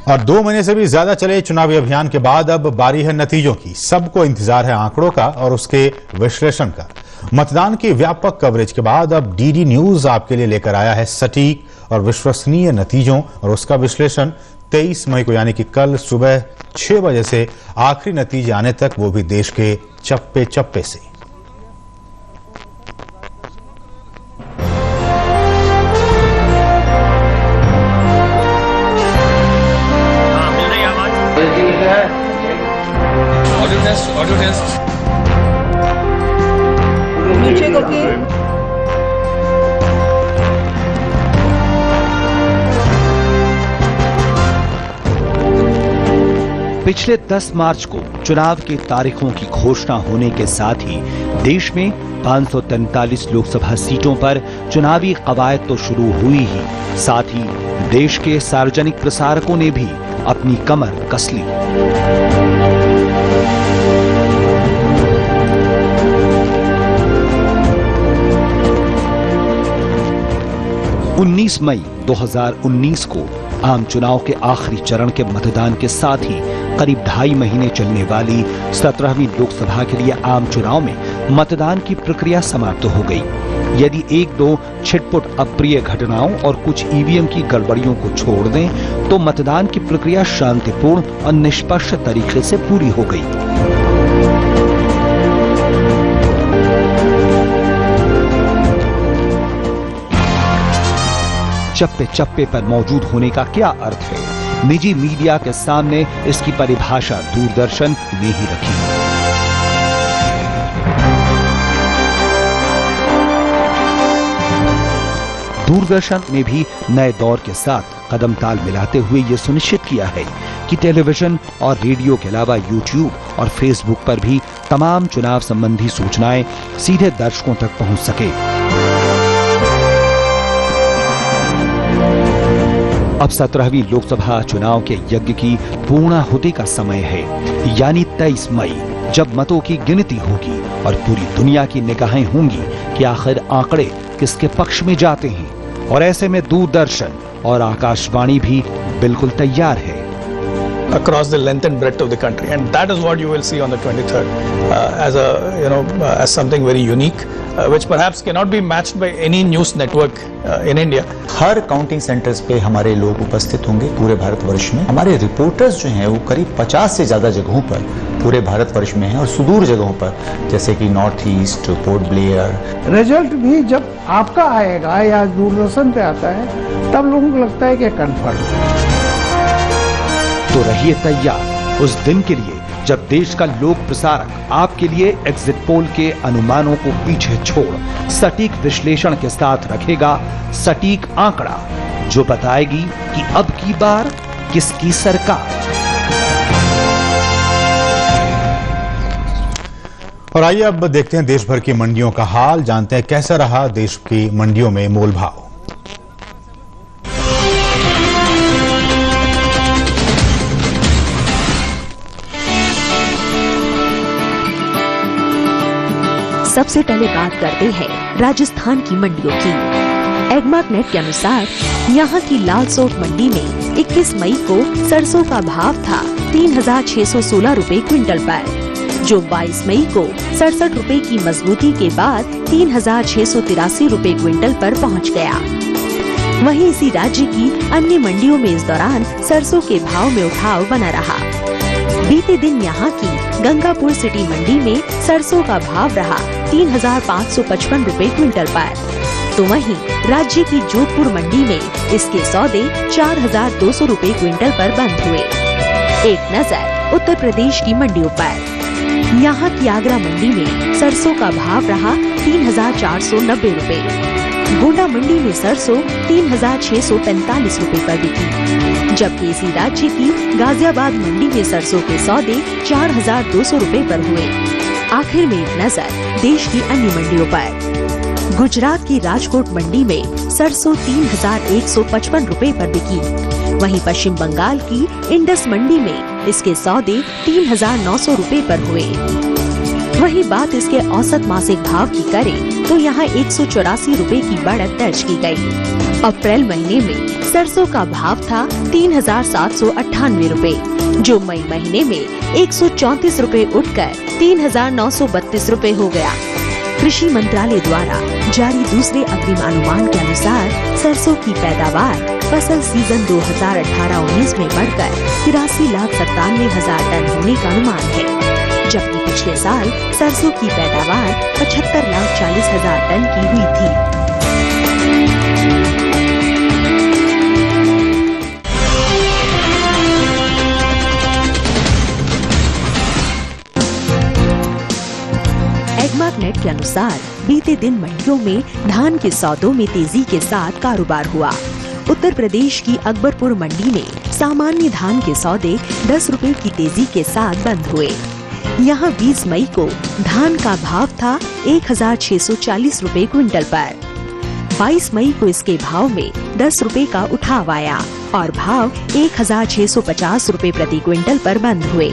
और 2 महीने से भी ज्यादा चले चुनावी अभियान के बाद अब बारी है नतीजों की। सबको इंतजार है आंकड़ों का और उसके विश्लेषण का। मतदान की व्यापक कवरेज के बाद अब डीडी न्यूज आपके लिए लेकर आया है सटीक और विश्वसनीय नतीजों और उसका विश्लेषण। 23 मई को यानी कि कल सुबह 6 बजे से आखिरी नतीजे आने तक, वो भी देश के चप्पे चप्पे से। ऑडियो टेस्ट नीचे करके पिछले 10 मार्च को चुनाव की तारीखों की घोषणा होने के साथ ही देश में 543 लोकसभा सीटों पर चुनावी कवायद तो शुरू हुई ही, साथ ही देश के सार्वजनिक प्रसारकों ने भी अपनी कमर कस ली। 19 मई 2019 को आम चुनाव के आखिरी चरण के मतदान के साथ ही करीब 2.5 महीने चलने वाली 17वीं लोकसभा के लिए आम चुनाव में मतदान की प्रक्रिया समाप्त हो गई। यदि 1-2 छिटपुट अप्रिय घटनाओं और कुछ ईवीएम की गड़बड़ियों को छोड़ दें तो मतदान की प्रक्रिया शांतिपूर्ण और निष्पक्ष तरीके से पूरी हो गई। चप्पे चप्पे पर मौजूद होने का क्या अर्थ है? निजी मीडिया के सामने इसकी परिभाषा दूरदर्शन ने ही रखी। दूरदर्शन ने भी नए दौर के साथ कदम ताल मिलाते हुए ये सुनिश्चित किया है कि टेलीविजन और रेडियो के अलावा यूट्यूब और फेसबुक पर भी तमाम चुनाव संबंधी सूचनाएं सीधे दर्शकों तक पहुंच सके। अब 17वीं लोकसभा चुनाव के यज्ञ की पूर्णाहुति का समय है, यानी 23 मई, जब मतों की गिनती होगी और पूरी दुनिया की निगाहें होंगी कि आखिर आंकड़े किसके पक्ष में जाते हैं। और ऐसे में दूरदर्शन और आकाशवाणी भी बिल्कुल तैयार है। across the length and breadth of the country, and that is what you will see on the 23rd as something very unique, which perhaps cannot be matched by any news network in India. Her counting centres पे हमारे लोग उपस्थित होंगे पूरे भारतवर्ष में। हमारे reporters जो हैं वो करीब 50 से ज्यादा जगहों पर पूरे भारतवर्ष में हैं और सुदूर जगहों पर जैसे कि north east, port Blair. Result भी जब आपका आएगा या दूरदर्शन पे आता है तब लोगों को लगता है कि कंफर्म। तो रहिए तैयार उस दिन के लिए जब देश का लोक प्रसारक आपके लिए एग्जिट पोल के अनुमानों को पीछे छोड़ सटीक विश्लेषण के साथ रखेगा सटीक आंकड़ा जो बताएगी कि अब की बार किसकी सरकार। और आइए अब देखते हैं देश भर की मंडियों का हाल, जानते हैं कैसा रहा देश की मंडियों में मोल भाव। सबसे पहले बात करते हैं राजस्थान की मंडियों की। एगमार्क नेट के अनुसार यहाँ की लालसोट मंडी में 21 मई को सरसों का भाव था 3,616 रुपए क्विंटल पर, जो 22 मई को 67 रुपए की मजबूती के बाद 3,683 रुपए क्विंटल पर पहुँच गया। वहीं इसी राज्य की अन्य मंडियों में इस दौरान सरसों के भाव में उठाव बना रहा। बीते दिन यहाँ की गंगापुर सिटी मंडी में सरसों का भाव रहा 3,555 रुपए क्विंटल पर, तो वहीं राज्य की जोधपुर मंडी में इसके सौदे 4,200 रुपए क्विंटल पर बंद हुए। एक नजर उत्तर प्रदेश की मंडियों पर। यहाँ की आगरा मंडी में सरसों का भाव रहा 3,490 रुपए। गोंडा मंडी में सरसों 3,645 रुपए पर बिकी, जबकि इसी राज्य की गाजियाबाद मंडी में सरसों के सौदे 4,200 रुपए पर हुए। आखिर में एक नजर देश की अन्य मंडियों पर। गुजरात की राजकोट मंडी में सरसों 3,155 रुपए पर बिकी। वहीं पश्चिम बंगाल की इंडस मंडी में इसके सौदे 3,900 रुपए पर हुए। वहीं बात इसके औसत मासिक भाव की करें तो यहाँ 184 रुपए की बढ़त दर्ज की गई। अप्रैल महीने में सरसों का भाव था 3,798 रुपए, जो मई महीने में 134 रुपए उठकर 3,932 रुपए हो गया। कृषि मंत्रालय द्वारा जारी दूसरे अग्रिम अनुमान के अनुसार सरसों की पैदावार फसल सीजन 2018-19 में बढ़कर 83,97,000 टन होने का अनुमान है, जबकि पिछले साल सरसों की पैदावार 75,40,000 टन की हुई थी। एगमार्क नेट के अनुसार बीते दिन मंडियों में धान के सौदों में तेजी के साथ कारोबार हुआ। उत्तर प्रदेश की अकबरपुर मंडी में सामान्य धान के सौदे 10 रुपए की तेजी के साथ बंद हुए। यहाँ 20 मई को धान का भाव था 1,640 रुपए क्विंटल पर। 22 मई को इसके भाव में 10 रुपए का उठाव आया और भाव 1,650 रुपए प्रति क्विंटल पर बंद हुए।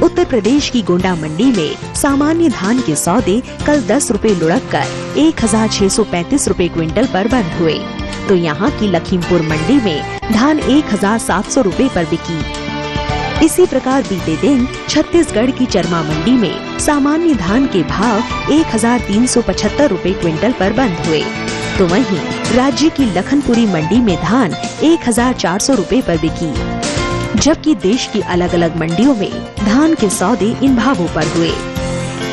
उत्तर प्रदेश की गोंडा मंडी में सामान्य धान के सौदे कल 10 रुपए लुढ़क कर 1,635 रुपए क्विंटल पर बंद हुए, तो यहाँ की लखीमपुर मंडी में धान 1,700 रुपए पर बिकी। इसी प्रकार बीते दिन छत्तीसगढ़ की चरमा मंडी में सामान्य धान के भाव 1,375 रुपए क्विंटल पर बंद हुए, तो वहीं राज्य की लखनपुरी मंडी में धान 1,400 रुपए पर बिकी। जबकि देश की अलग अलग मंडियों में धान के सौदे इन भावों पर हुए।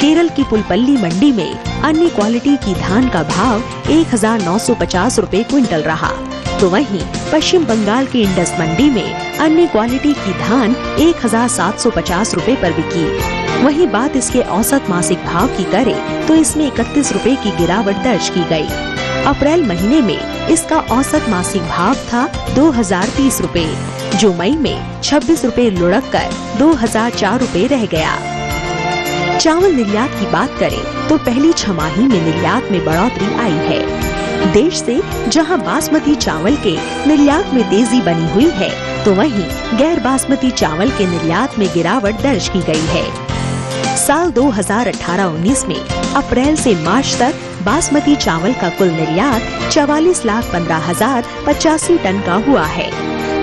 केरल की पुलपल्ली मंडी में अन्य क्वालिटी की धान का भाव 1,950 रुपए क्विंटल रहा, तो वहीं पश्चिम बंगाल की इंडस मंडी में अन्य क्वालिटी की धान 1,750 रुपए पर बिकी। वहीं बात इसके औसत मासिक भाव की करें तो इसमें 31 रुपए की गिरावट दर्ज की गई। अप्रैल महीने में इसका औसत मासिक भाव था 2,030 रुपए, जो मई में 26 रुपए लुढ़क कर 2,004 रुपए रह गया। चावल निर्यात की बात करें तो पहली छमाही में निर्यात में बढ़ोतरी आई है। देश से जहां बासमती चावल के निर्यात में तेजी बनी हुई है, तो वहीं गैर बासमती चावल के निर्यात में गिरावट दर्ज की गई है। साल 2018-19 में अप्रैल से मार्च तक बासमती चावल का कुल निर्यात 44,15,085 टन का हुआ है,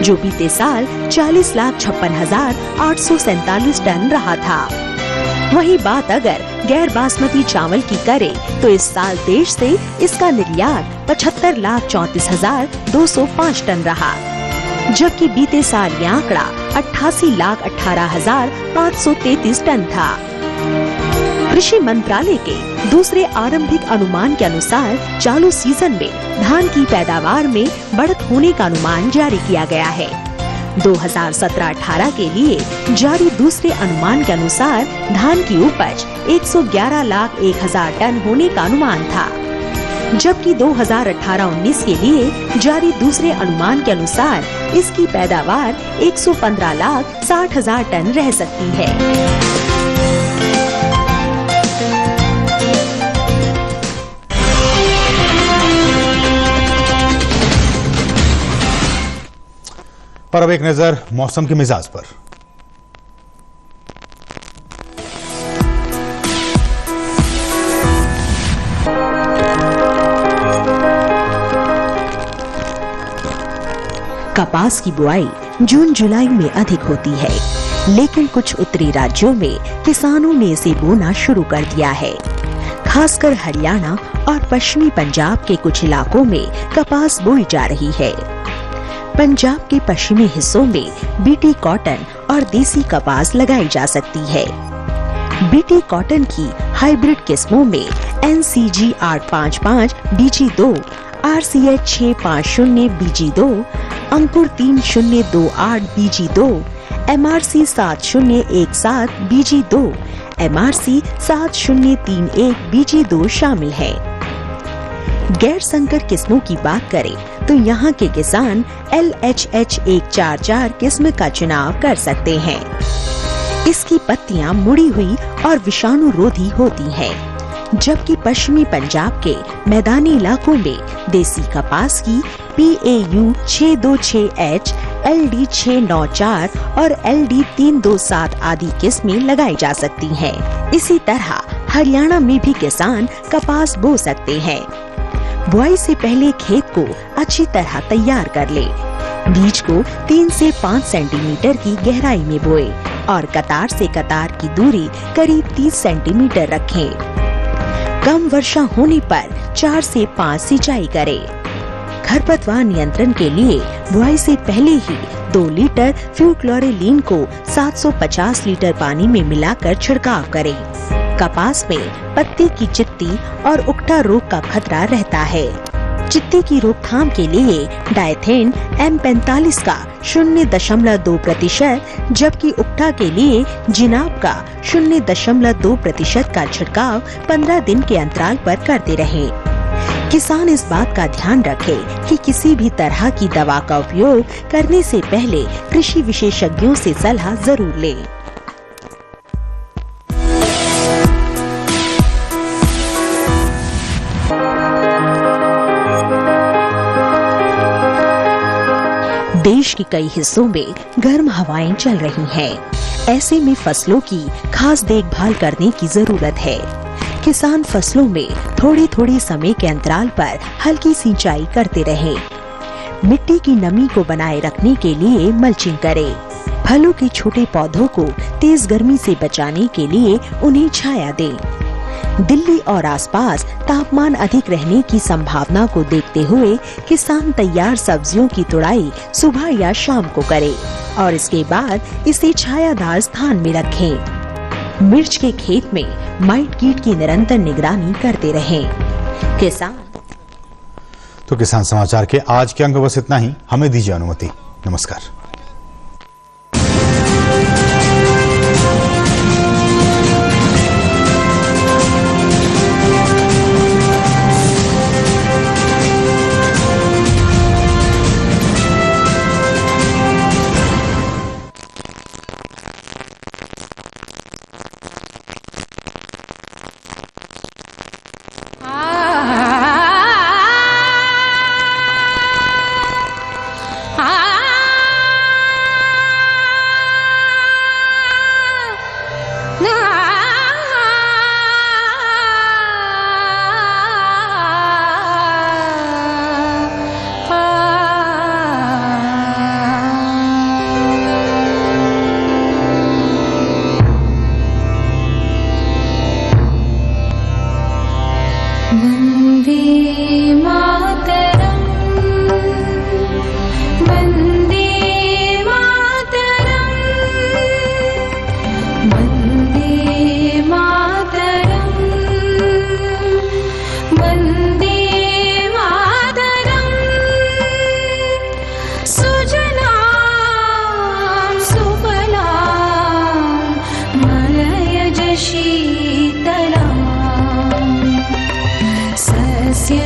जो बीते साल 40,56,847 टन रहा था। वहीं बात अगर गैर बासमती चावल की करे तो इस साल देश से इसका निर्यात 75,34,205 टन रहा, जबकि बीते साल यह आंकड़ा 88,18,533 टन था। कृषि मंत्रालय के दूसरे आरंभिक अनुमान के अनुसार चालू सीजन में धान की पैदावार में बढ़त होने का अनुमान जारी किया गया है। 2017-18 के लिए जारी दूसरे अनुमान के अनुसार धान की उपज 111,01,000 टन होने का अनुमान था, जबकि 2018-19 के लिए जारी दूसरे अनुमान के अनुसार इसकी पैदावार 115,60,000 टन रह सकती है। और अब एक नजर मौसम के मिजाज पर। कपास की बुआई जून जुलाई में अधिक होती है, लेकिन कुछ उत्तरी राज्यों में किसानों ने इसे बोना शुरू कर दिया है। खासकर हरियाणा और पश्चिमी पंजाब के कुछ इलाकों में कपास बोई जा रही है। पंजाब के पश्चिमी हिस्सों में बीटी कॉटन और देसी कपास लगाई जा सकती है। बीटी कॉटन की हाइब्रिड किस्मों में NCG 855 BG2, RCH 650 BG2, अंकुर 3028 BG2, MRC 7017 BG2, MRC 7031 BG2 शामिल है। गैर संकर किस्मों की बात करें तो यहाँ के किसान LHH 144 किस्म का चुनाव कर सकते हैं। इसकी पत्तियां मुड़ी हुई और विषाणु रोधी होती हैं, जबकि पश्चिमी पंजाब के मैदानी इलाकों में देसी कपास की PAU 626H, LD 694 और LD 327 आदि किस्में लगाई जा सकती हैं। इसी तरह हरियाणा में भी किसान कपास बो सकते हैं। बुआई से पहले खेत को अच्छी तरह तैयार कर ले। बीज को 3 से 5 सेंटीमीटर की गहराई में बोए और कतार से कतार की दूरी करीब 30 सेंटीमीटर रखें। कम वर्षा होने पर 4 से 5 सिंचाई करें। खरपतवार नियंत्रण के लिए बुआई से पहले ही 2 लीटर फ्यूक्लोरेलीन को 750 लीटर पानी में मिलाकर छिड़काव करें। कपास में पत्ती की चित्ती और उकठा रोग का खतरा रहता है। चित्ती की रोकथाम के लिए डायथेन M45 का 0.2%, जबकि उकठा के लिए जिनाब का 0.2% का छिड़काव 15 दिन के अंतराल पर करते रहें। किसान इस बात का ध्यान रखें कि किसी भी तरह की दवा का उपयोग करने से पहले कृषि विशेषज्ञों से सलाह जरूर लें। देश के कई हिस्सों में गर्म हवाएं चल रही हैं। ऐसे में फसलों की खास देखभाल करने की जरूरत है। किसान फसलों में थोड़ी थोड़ी समय के अंतराल पर हल्की सिंचाई करते रहें। मिट्टी की नमी को बनाए रखने के लिए मल्चिंग करें। फलों के छोटे पौधों को तेज गर्मी से बचाने के लिए उन्हें छाया दें। दिल्ली और आसपास तापमान अधिक रहने की संभावना को देखते हुए किसान तैयार सब्जियों की तुड़ाई सुबह या शाम को करें और इसके बाद इसे छायादार स्थान में रखें। मिर्च के खेत में माइट कीट की निरंतर निगरानी करते रहें। किसान समाचार के आज के अंक बस इतना ही। हमें दीजिए अनुमति। नमस्कार। वन्दे मातरम् वन्दे मातरम् वन्दे मातरम् वन्दे मातरम् सुजलां सुफलां मलयज शीतलां सस्य